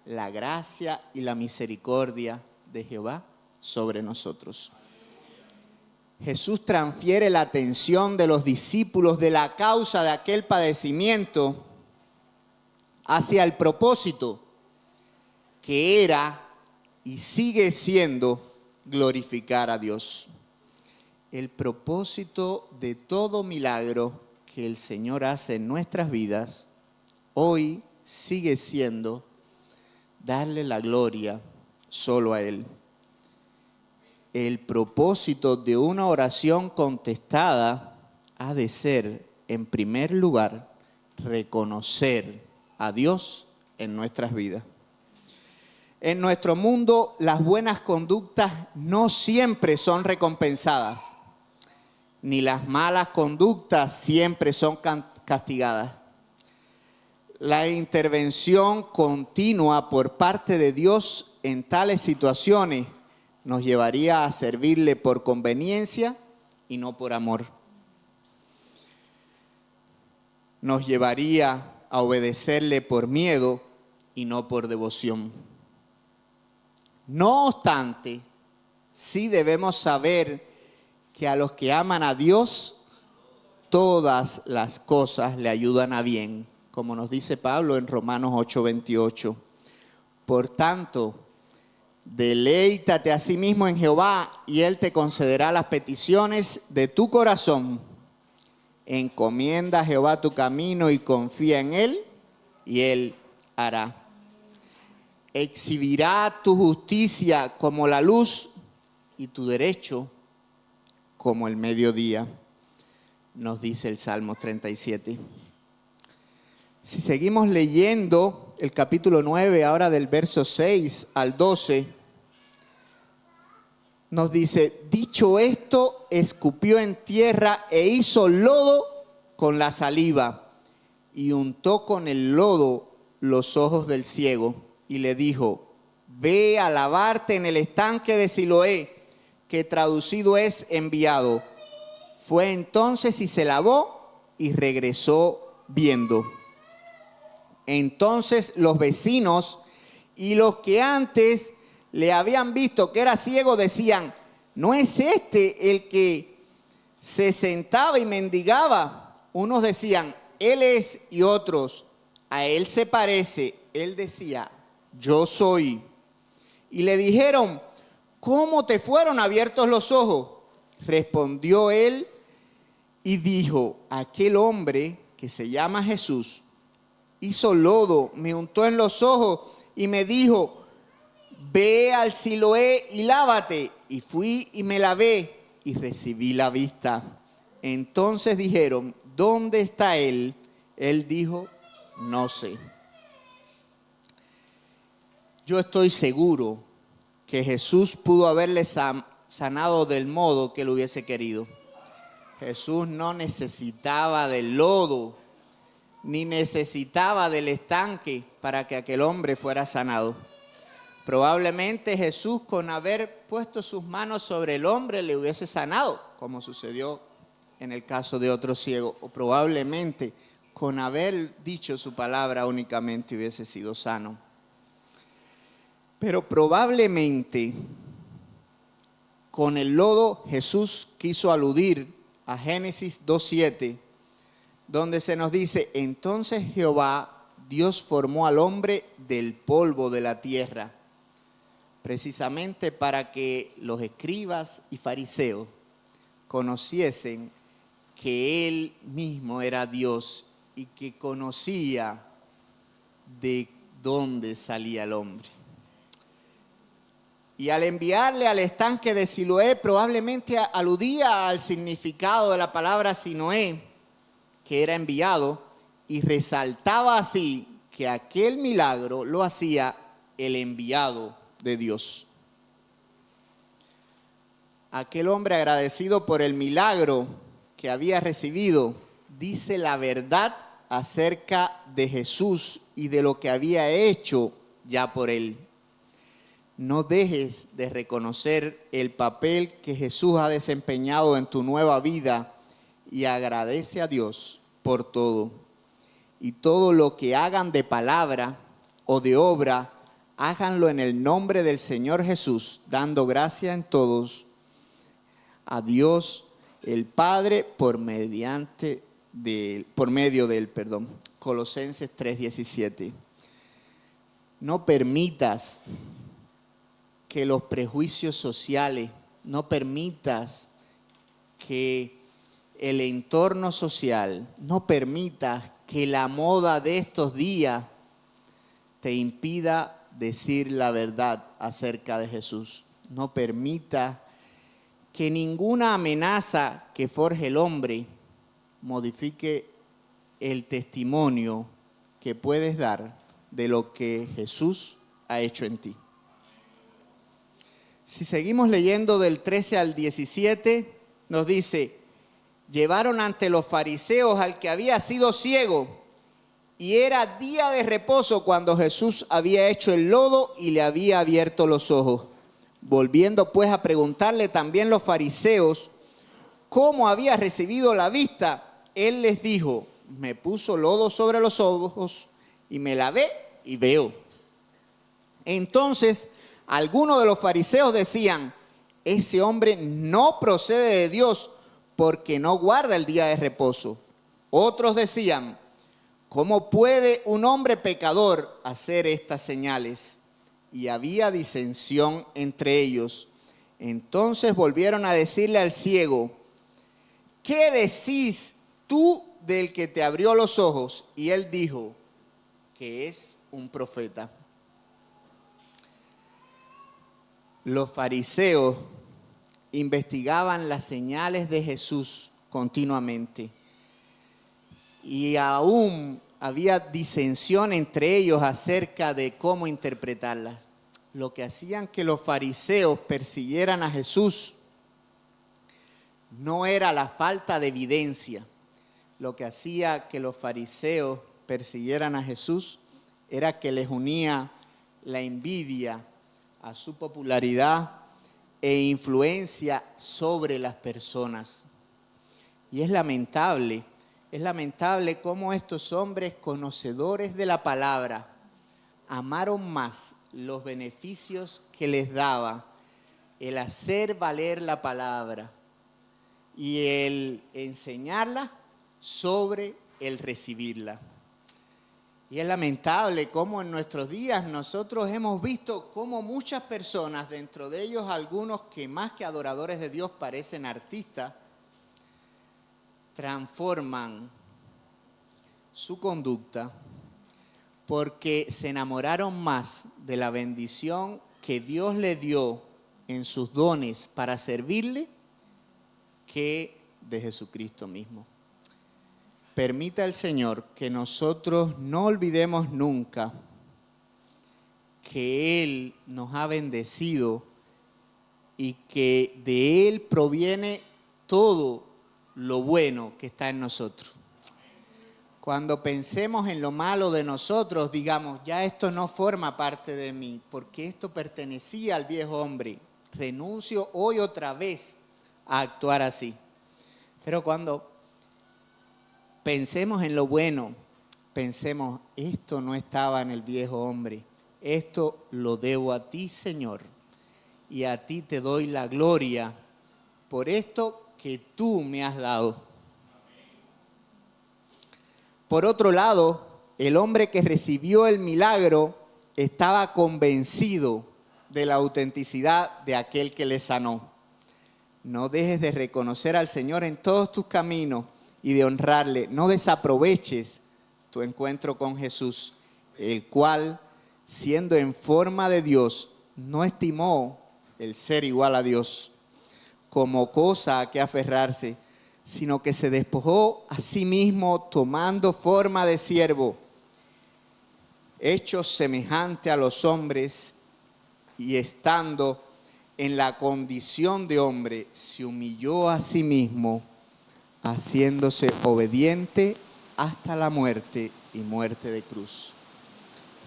la gracia y la misericordia de Jehová sobre nosotros. Jesús transfiere la atención de los discípulos de la causa de aquel padecimiento hacia el propósito que era y sigue siendo glorificar a Dios. El propósito de todo milagro que el Señor hace en nuestras vidas hoy sigue siendo darle la gloria solo a Él. El propósito de una oración contestada ha de ser, en primer lugar, reconocer a Dios en nuestras vidas. En nuestro mundo, las buenas conductas no siempre son recompensadas, ni las malas conductas siempre son castigadas. La intervención continua por parte de Dios en tales situaciones nos llevaría a servirle por conveniencia y no por amor. Nos llevaría a obedecerle por miedo y no por devoción. No obstante, sí debemos saber que a los que aman a Dios, todas las cosas le ayudan a bien, como nos dice Pablo en Romanos 8:28. Por tanto, deleítate a sí mismo en Jehová y Él te concederá las peticiones de tu corazón. Encomienda a Jehová tu camino y confía en Él y Él hará. Exhibirá tu justicia como la luz y tu derecho como el mediodía, nos dice el Salmo 37. Si seguimos leyendo el capítulo 9, ahora del verso 6 al 12, nos dice: dicho esto, escupió en tierra e hizo lodo con la saliva y untó con el lodo los ojos del ciego y le dijo: ve a lavarte en el estanque de Siloé, que traducido es enviado. Fue entonces y se lavó y regresó viendo. Entonces los vecinos y los que antes le habían visto que era ciego decían: ¿no es este el que se sentaba y mendigaba? Unos decían: él es, y otros: a él se parece. Él decía: yo soy. Y le dijeron: ¿cómo te fueron abiertos los ojos? Respondió él y dijo: aquel hombre que se llama Jesús hizo lodo, me untó en los ojos y me dijo: ve al Siloé y lávate. Y fui y me lavé y recibí la vista. Entonces dijeron: ¿dónde está él? Él dijo: no sé. Yo estoy seguro que Jesús pudo haberle sanado del modo que él hubiese querido. Jesús no necesitaba del lodo, ni necesitaba del estanque para que aquel hombre fuera sanado. Probablemente Jesús, con haber puesto sus manos sobre el hombre, le hubiese sanado, como sucedió en el caso de otro ciego. O probablemente con haber dicho su palabra únicamente hubiese sido sano. Pero probablemente con el lodo Jesús quiso aludir a Génesis 2:7, donde se nos dice: entonces Jehová Dios formó al hombre del polvo de la tierra, precisamente para que los escribas y fariseos conociesen que él mismo era Dios y que conocía de dónde salía el hombre. Y al enviarle al estanque de Siloé, probablemente aludía al significado de la palabra Siloé, que era enviado, y resaltaba así que aquel milagro lo hacía el enviado de Dios. Aquel hombre, agradecido por el milagro que había recibido, dice la verdad acerca de Jesús y de lo que había hecho ya por él. No dejes de reconocer el papel que Jesús ha desempeñado en tu nueva vida y agradece a Dios por todo. Y todo lo que hagan de palabra o de obra, háganlo en el nombre del Señor Jesús, dando gracia en todos a Dios el Padre por medio de él. Colosenses 3:17. No permitas que los prejuicios sociales, no permitas que el entorno social, no permitas que la moda de estos días te impida decir la verdad acerca de Jesús. No permitas que ninguna amenaza que forje el hombre modifique el testimonio que puedes dar de lo que Jesús ha hecho en ti. Si seguimos leyendo del 13 al 17, nos dice: llevaron ante los fariseos al que había sido ciego, y era día de reposo cuando Jesús había hecho el lodo y le había abierto los ojos. Volviendo pues a preguntarle también los fariseos cómo había recibido la vista, él les dijo: me puso lodo sobre los ojos y me lavé y veo. Entonces algunos de los fariseos decían: ese hombre no procede de Dios, porque no guarda el día de reposo. Otros decían: ¿cómo puede un hombre pecador hacer estas señales? Y había disensión entre ellos. Entonces volvieron a decirle al ciego: ¿qué decís tú del que te abrió los ojos? Y él dijo: que es un profeta. Los fariseos investigaban las señales de Jesús continuamente. Y aún había disensión entre ellos acerca de cómo interpretarlas. Lo que hacían que los fariseos persiguieran a Jesús no era la falta de evidencia. Lo que hacía que los fariseos persiguieran a Jesús era que les unía la envidia a su popularidad e influencia sobre las personas. Y es lamentable cómo estos hombres conocedores de la palabra amaron más los beneficios que les daba el hacer valer la palabra y el enseñarla sobre el recibirla. Y es lamentable cómo en nuestros días nosotros hemos visto cómo muchas personas, dentro de ellos algunos que más que adoradores de Dios parecen artistas, transforman su conducta porque se enamoraron más de la bendición que Dios le dio en sus dones para servirle que de Jesucristo mismo. Permita el Señor que nosotros no olvidemos nunca que Él nos ha bendecido y que de Él proviene todo lo bueno que está en nosotros. Cuando pensemos en lo malo de nosotros, digamos, ya esto no forma parte de mí, porque esto pertenecía al viejo hombre. Renuncio hoy otra vez a actuar así. Pero cuando pensemos en lo bueno, pensemos, esto no estaba en el viejo hombre, esto lo debo a ti, Señor, y a ti te doy la gloria por esto que tú me has dado. Por otro lado, el hombre que recibió el milagro estaba convencido de la autenticidad de aquel que le sanó. No dejes de reconocer al Señor en todos tus caminos y de honrarle. No desaproveches tu encuentro con Jesús, el cual, siendo en forma de Dios, no estimó el ser igual a Dios como cosa a que aferrarse, sino que se despojó a sí mismo tomando forma de siervo, hecho semejante a los hombres, y estando en la condición de hombre, se humilló a sí mismo, haciéndose obediente hasta la muerte y muerte de cruz.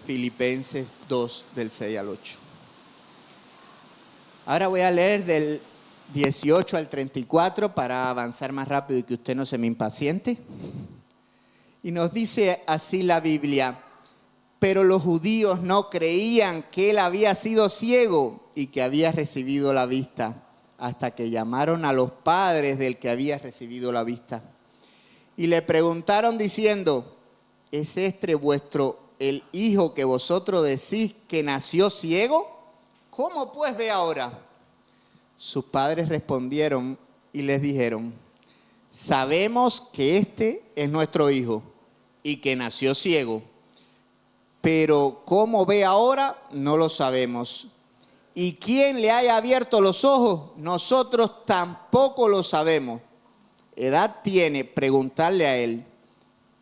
Filipenses 2, del 6 al 8. Ahora voy a leer del 18 al 34 para avanzar más rápido y que usted no se me impaciente. Y nos dice así la Biblia: pero los judíos no creían que él había sido ciego y que había recibido la vista, hasta que llamaron a los padres del que había recibido la vista. Y le preguntaron diciendo: ¿es este vuestro el hijo que vosotros decís que nació ciego? ¿Cómo pues ve ahora? Sus padres respondieron y les dijeron: sabemos que este es nuestro hijo y que nació ciego, pero cómo ve ahora no lo sabemos. ¿Y quién le haya abierto los ojos? Nosotros tampoco lo sabemos. ¿Edad tiene? Preguntarle a él.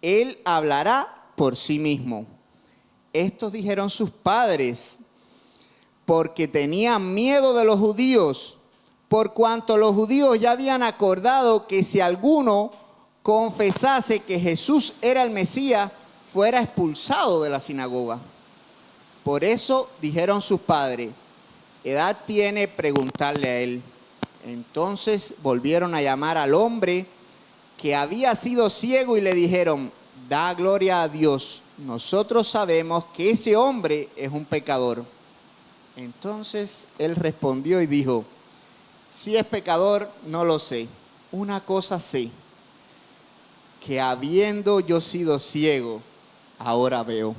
Él hablará por sí mismo. Estos dijeron sus padres, porque tenían miedo de los judíos, por cuanto los judíos ya habían acordado que si alguno confesase que Jesús era el Mesías, fuera expulsado de la sinagoga. Por eso dijeron sus padres: ¿edad tiene? Preguntarle a él. Entonces volvieron a llamar al hombre que había sido ciego y le dijeron: da gloria a Dios, nosotros sabemos que ese hombre es un pecador. Entonces él respondió y dijo: si es pecador, no lo sé. Una cosa sé, que habiendo yo sido ciego, ahora veo.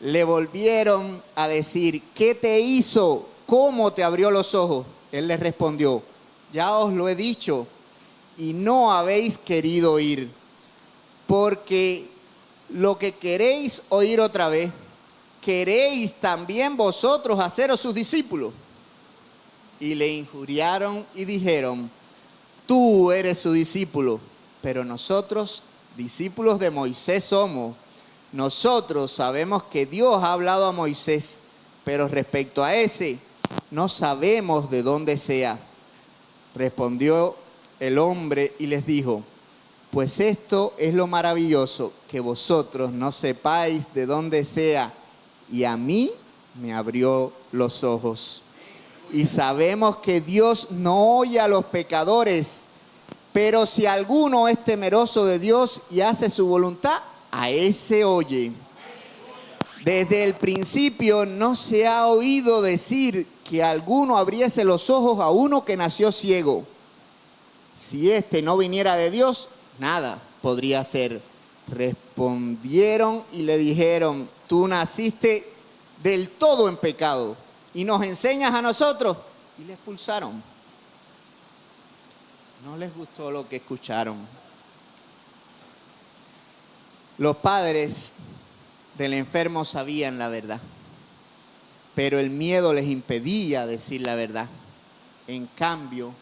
Le volvieron a decir: ¿qué te hizo? ¿Cómo te abrió los ojos? Él les respondió: ya os lo he dicho y no habéis querido oír, porque lo que queréis oír otra vez, ¿queréis también vosotros haceros sus discípulos? Y le injuriaron y dijeron: tú eres su discípulo, pero nosotros discípulos de Moisés somos. Nosotros sabemos que Dios ha hablado a Moisés, pero respecto a ese, no sabemos de dónde sea. Respondió el hombre y les dijo: pues esto es lo maravilloso, que vosotros no sepáis de dónde sea, y a mí me abrió los ojos. Y sabemos que Dios no oye a los pecadores, pero si alguno es temeroso de Dios y hace su voluntad, a ese oye. Desde el principio no se ha oído decir que alguno abriese los ojos a uno que nació ciego. Si éste no viniera de Dios, nada podría hacer. Respondieron y le dijeron: tú naciste del todo en pecado y nos enseñas a nosotros. Y le expulsaron. No les gustó lo que escucharon. Los padres del enfermo sabían la verdad, pero el miedo les impedía decir la verdad. En cambio,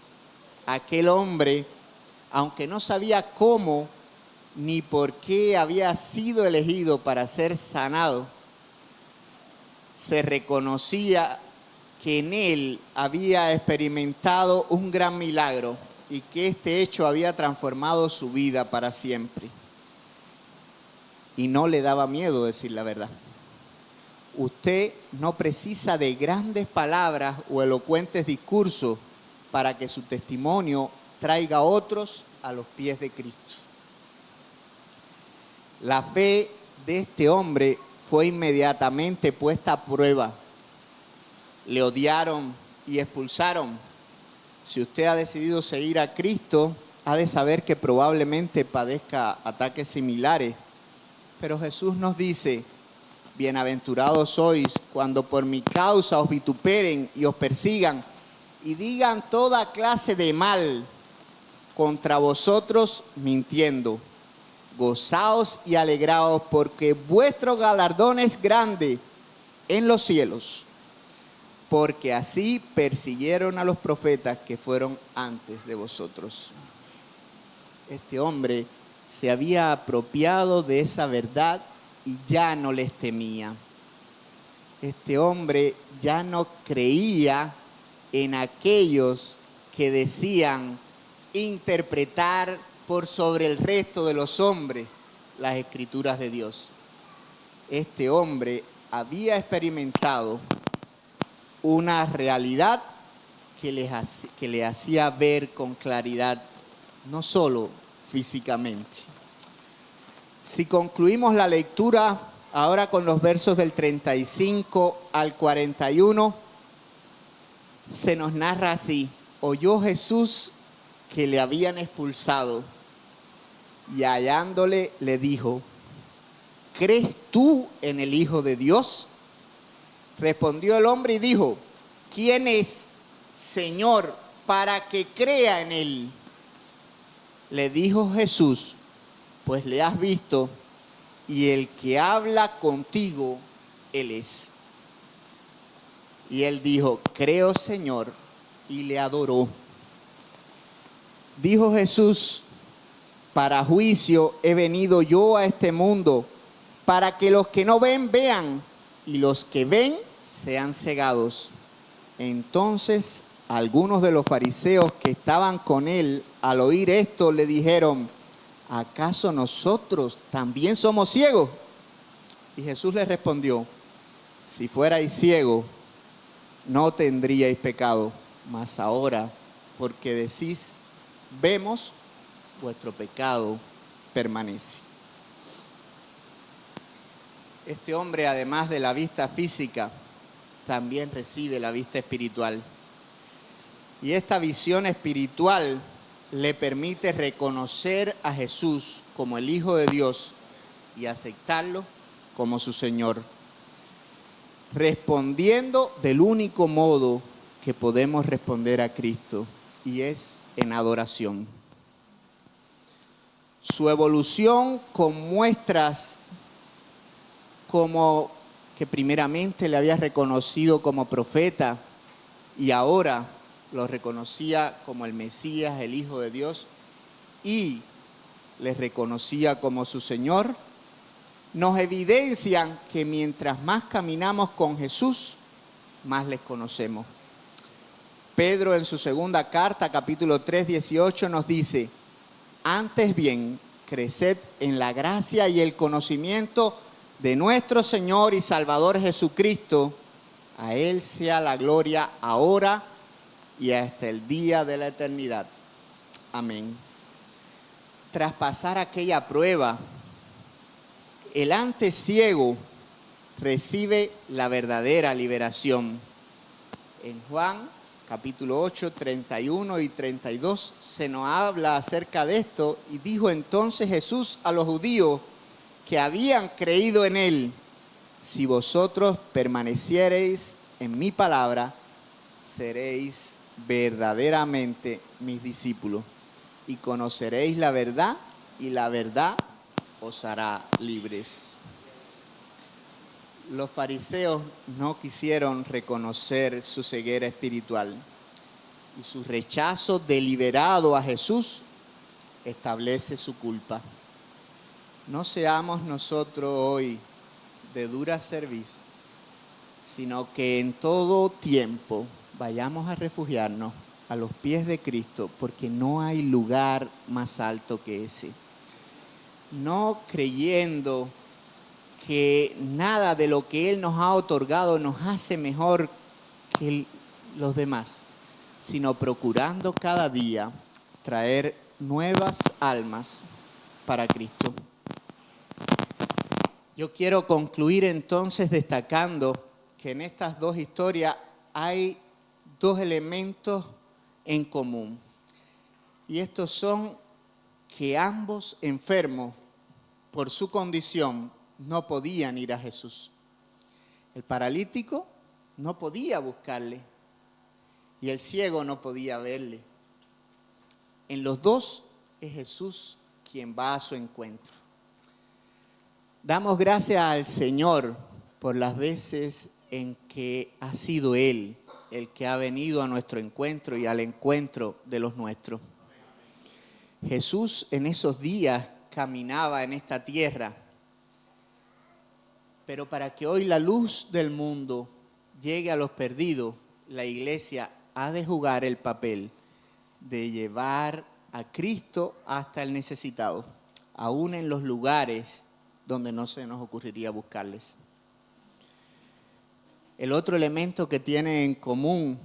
aquel hombre, aunque no sabía cómo ni por qué había sido elegido para ser sanado, se reconocía que en él había experimentado un gran milagro y que este hecho había transformado su vida para siempre. Y no le daba miedo decir la verdad. Usted no precisa de grandes palabras o elocuentes discursos para que su testimonio traiga a otros a los pies de Cristo. La fe de este hombre fue inmediatamente puesta a prueba. Le odiaron y expulsaron. Si usted ha decidido seguir a Cristo, ha de saber que probablemente padezca ataques similares. Pero Jesús nos dice: bienaventurados sois cuando por mi causa os vituperen y os persigan y digan toda clase de mal contra vosotros mintiendo. Gozaos y alegraos, porque vuestro galardón es grande en los cielos, porque así persiguieron a los profetas que fueron antes de vosotros. Este hombre se había apropiado de esa verdad y ya no les temía. Este hombre ya no creía en aquellos que decían interpretar por sobre el resto de los hombres las escrituras de Dios. Este hombre había experimentado una realidad que le hacía ver con claridad, no solo físicamente. Si concluimos la lectura ahora con los versos del 35 al 41, se nos narra así: oyó Jesús que le habían expulsado y hallándole le dijo: ¿crees tú en el Hijo de Dios? Respondió el hombre y dijo: ¿quién es, Señor, para que crea en él? Le dijo Jesús: pues le has visto, y el que habla contigo, él es. Y él dijo: creo, Señor, y le adoró. Dijo Jesús: para juicio he venido yo a este mundo, para que los que no ven, vean, y los que ven, sean cegados. Entonces algunos de los fariseos que estaban con él, al oír esto, le dijeron: ¿acaso nosotros también somos ciegos? Y Jesús les respondió: si fuerais ciegos, no tendríais pecado, mas ahora, porque decís, vemos, vuestro pecado permanece. Este hombre, además de la vista física, también recibe la vista espiritual. Y esta visión espiritual le permite reconocer a Jesús como el Hijo de Dios y aceptarlo como su Señor, respondiendo del único modo que podemos responder a Cristo, y es en adoración. Su evolución con muestras como que primeramente le había reconocido como profeta y ahora lo reconocía como el Mesías, el Hijo de Dios, y les reconocía como su Señor, nos evidencian que mientras más caminamos con Jesús, más les conocemos. Pedro en su segunda carta, capítulo 3, 18, nos dice: antes bien, creced en la gracia y el conocimiento de nuestro Señor y Salvador Jesucristo. A Él sea la gloria ahora y hasta el día de la eternidad. Amén. Tras pasar aquella prueba, el antes ciego recibe la verdadera liberación. En Juan capítulo 8, 31 y 32 se nos habla acerca de esto. Y dijo entonces Jesús a los judíos que habían creído en Él: si vosotros permaneciereis en mi palabra, seréis verdaderamente mis discípulos y conoceréis la verdad, y la verdad os hará libres. Los fariseos no quisieron reconocer su ceguera espiritual, y su rechazo deliberado a Jesús establece su culpa. No seamos nosotros hoy de dura cerviz, sino que en todo tiempo vayamos a refugiarnos a los pies de Cristo, porque no hay lugar más alto que ese. No creyendo que nada de lo que Él nos ha otorgado nos hace mejor que los demás, sino procurando cada día traer nuevas almas para Cristo. Yo quiero concluir entonces destacando que en estas dos historias hay dos elementos en común. Y estos son que ambos enfermos, por su condición, no podían ir a Jesús. El paralítico no podía buscarle y el ciego no podía verle. En los dos es Jesús quien va a su encuentro. Damos gracias al Señor por las veces en que ha sido Él el que ha venido a nuestro encuentro y al encuentro de los nuestros. Jesús en esos días caminaba en esta tierra, pero para que hoy la luz del mundo llegue a los perdidos, la iglesia ha de jugar el papel de llevar a Cristo hasta el necesitado, aún en los lugares donde no se nos ocurriría buscarles. El otro elemento que tienen en común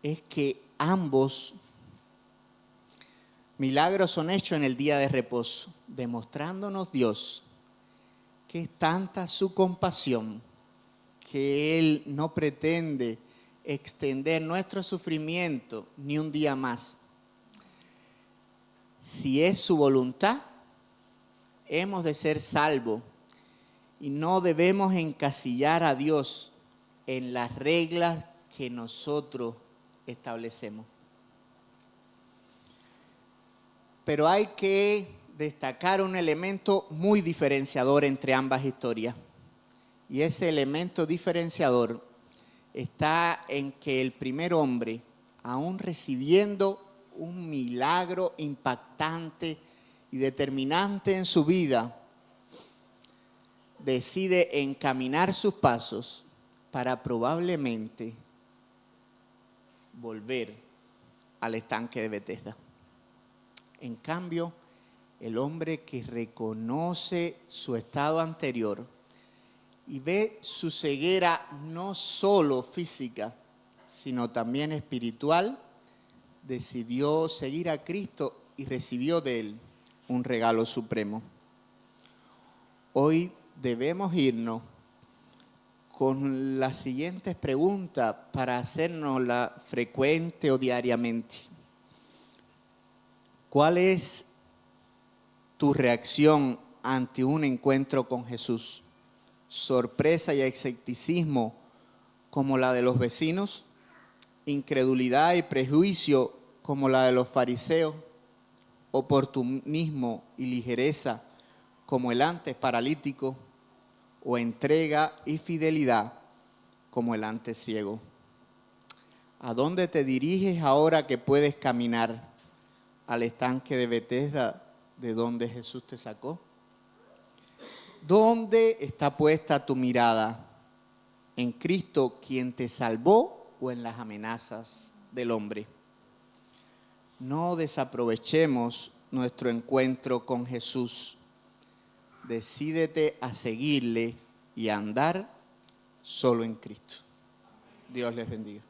es que ambos milagros son hechos en el día de reposo, demostrándonos Dios que es tanta su compasión que Él no pretende extender nuestro sufrimiento ni un día más. Si es su voluntad, hemos de ser salvos y no debemos encasillar a Dios en las reglas que nosotros establecemos. Pero hay que destacar un elemento muy diferenciador entre ambas historias. Y ese elemento diferenciador está en que el primer hombre, aún recibiendo un milagro impactante y determinante en su vida, decide encaminar sus pasos para probablemente volver al estanque de Betesda. En cambio, el hombre que reconoce su estado anterior y ve su ceguera no solo física, sino también espiritual, decidió seguir a Cristo y recibió de Él un regalo supremo. Hoy debemos irnos con las siguientes preguntas para hacernoslas frecuente o diariamente. ¿Cuál es tu reacción ante un encuentro con Jesús? ¿Sorpresa y escepticismo como la de los vecinos? ¿Incredulidad y prejuicio como la de los fariseos? ¿Oportunismo y ligereza como el antes paralítico? ¿O entrega y fidelidad como el antes ciego? ¿A dónde te diriges ahora que puedes caminar? ¿Al estanque de Betesda de dónde Jesús te sacó? ¿Dónde está puesta tu mirada? ¿En Cristo quien te salvó o en las amenazas del hombre? No desaprovechemos nuestro encuentro con Jesús. Decídete a seguirle y a andar solo en Cristo. Dios les bendiga.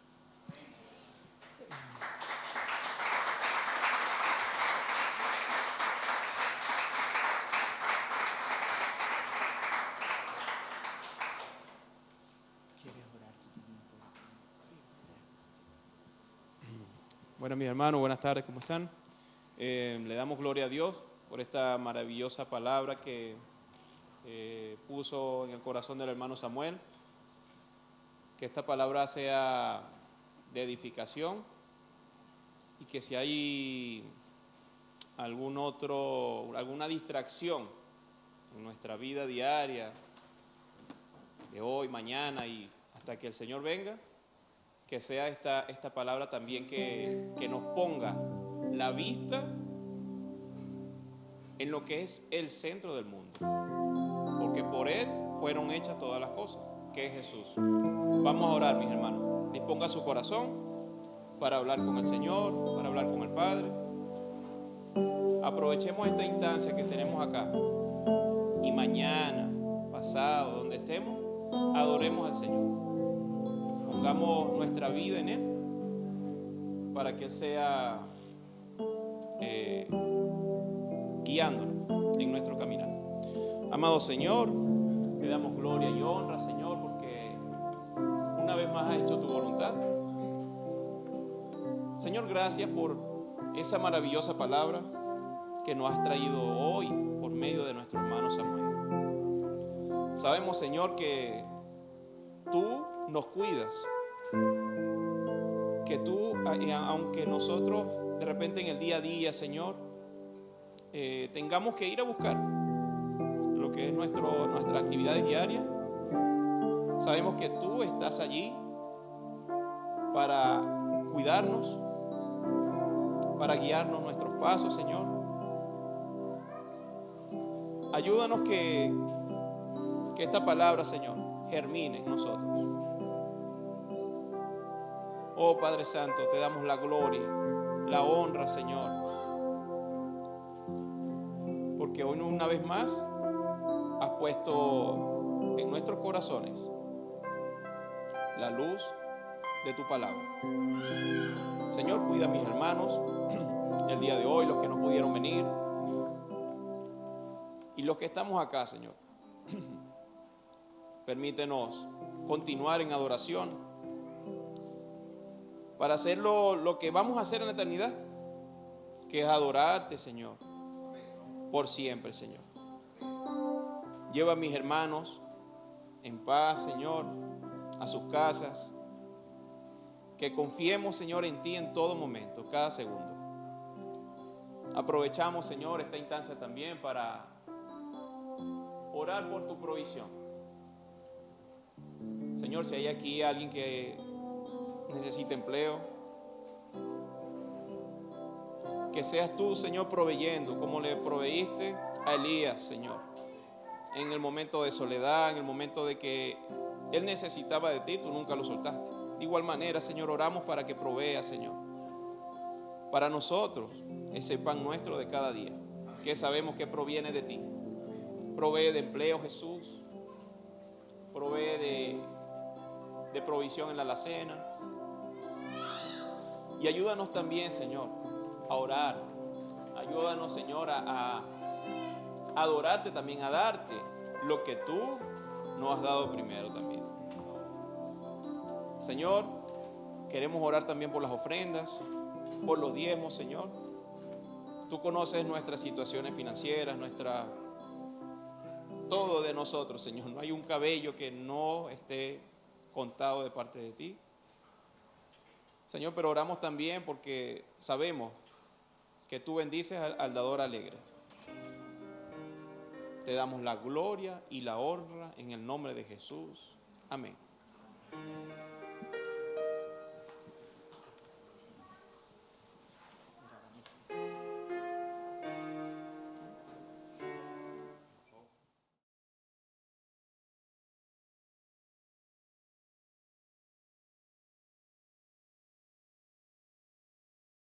Bueno, mis hermanos, buenas tardes, ¿cómo están? Le damos gloria a Dios por esta maravillosa palabra que puso en el corazón del hermano Samuel. Que esta palabra sea de edificación y que si hay alguna distracción en nuestra vida diaria, de hoy, mañana y hasta que el Señor venga, que sea esta palabra también que nos ponga la vista en lo que es el centro del mundo, porque por Él fueron hechas todas las cosas, que es Jesús. Vamos a orar, mis hermanos. Disponga su corazón para hablar con el Señor, para hablar con el Padre. Aprovechemos esta instancia que tenemos acá y mañana, pasado, donde estemos, adoremos al Señor. Pongamos nuestra vida en Él para que Él sea guiándonos en nuestro caminar. Amado Señor, te damos gloria y honra, Señor, porque una vez más has hecho tu voluntad. Señor, gracias por esa maravillosa palabra que nos has traído hoy por medio de nuestro hermano Samuel. Sabemos, Señor, que tú nos cuidas, que tú, aunque nosotros de repente en el día a día, Señor, tengamos que ir a buscar lo que es nuestras actividades diarias, sabemos que tú estás allí para cuidarnos, para guiarnos nuestros pasos, Señor. Ayúdanos que esta palabra, Señor, germine en nosotros. Oh Padre Santo, te damos la gloria, la honra, Señor, porque hoy una vez más has puesto en nuestros corazones la luz de tu palabra. Señor, cuida a mis hermanos el día de hoy, los que no pudieron venir y los que estamos acá, Señor. Permítenos continuar en adoración para hacer lo que vamos a hacer en la eternidad, que es adorarte, Señor, por siempre, Señor. Lleva a mis hermanos en paz, Señor, a sus casas. Que confiemos, Señor, en ti en todo momento, cada segundo. Aprovechamos, Señor, esta instancia también para orar por tu provisión. Señor, si hay aquí alguien que necesita empleo, que seas tú, Señor, proveyendo como le proveíste a Elías, Señor, en el momento de soledad, en el momento de que él necesitaba de ti, tú nunca lo soltaste. De igual manera, Señor, oramos para que provea, Señor, para nosotros ese pan nuestro de cada día, que sabemos que proviene de ti. Provee de empleo, Jesús. Provee de provisión en la alacena. Y ayúdanos también, Señor, a orar. Ayúdanos, Señor, a adorarte también, a darte lo que tú nos has dado primero también. Señor, queremos orar también por las ofrendas, por los diezmos, Señor. Tú conoces nuestras situaciones financieras, todo de nosotros, Señor. No hay un cabello que no esté contado de parte de ti. Señor, pero oramos también porque sabemos que tú bendices al dador alegre. Te damos la gloria y la honra en el nombre de Jesús. Amén.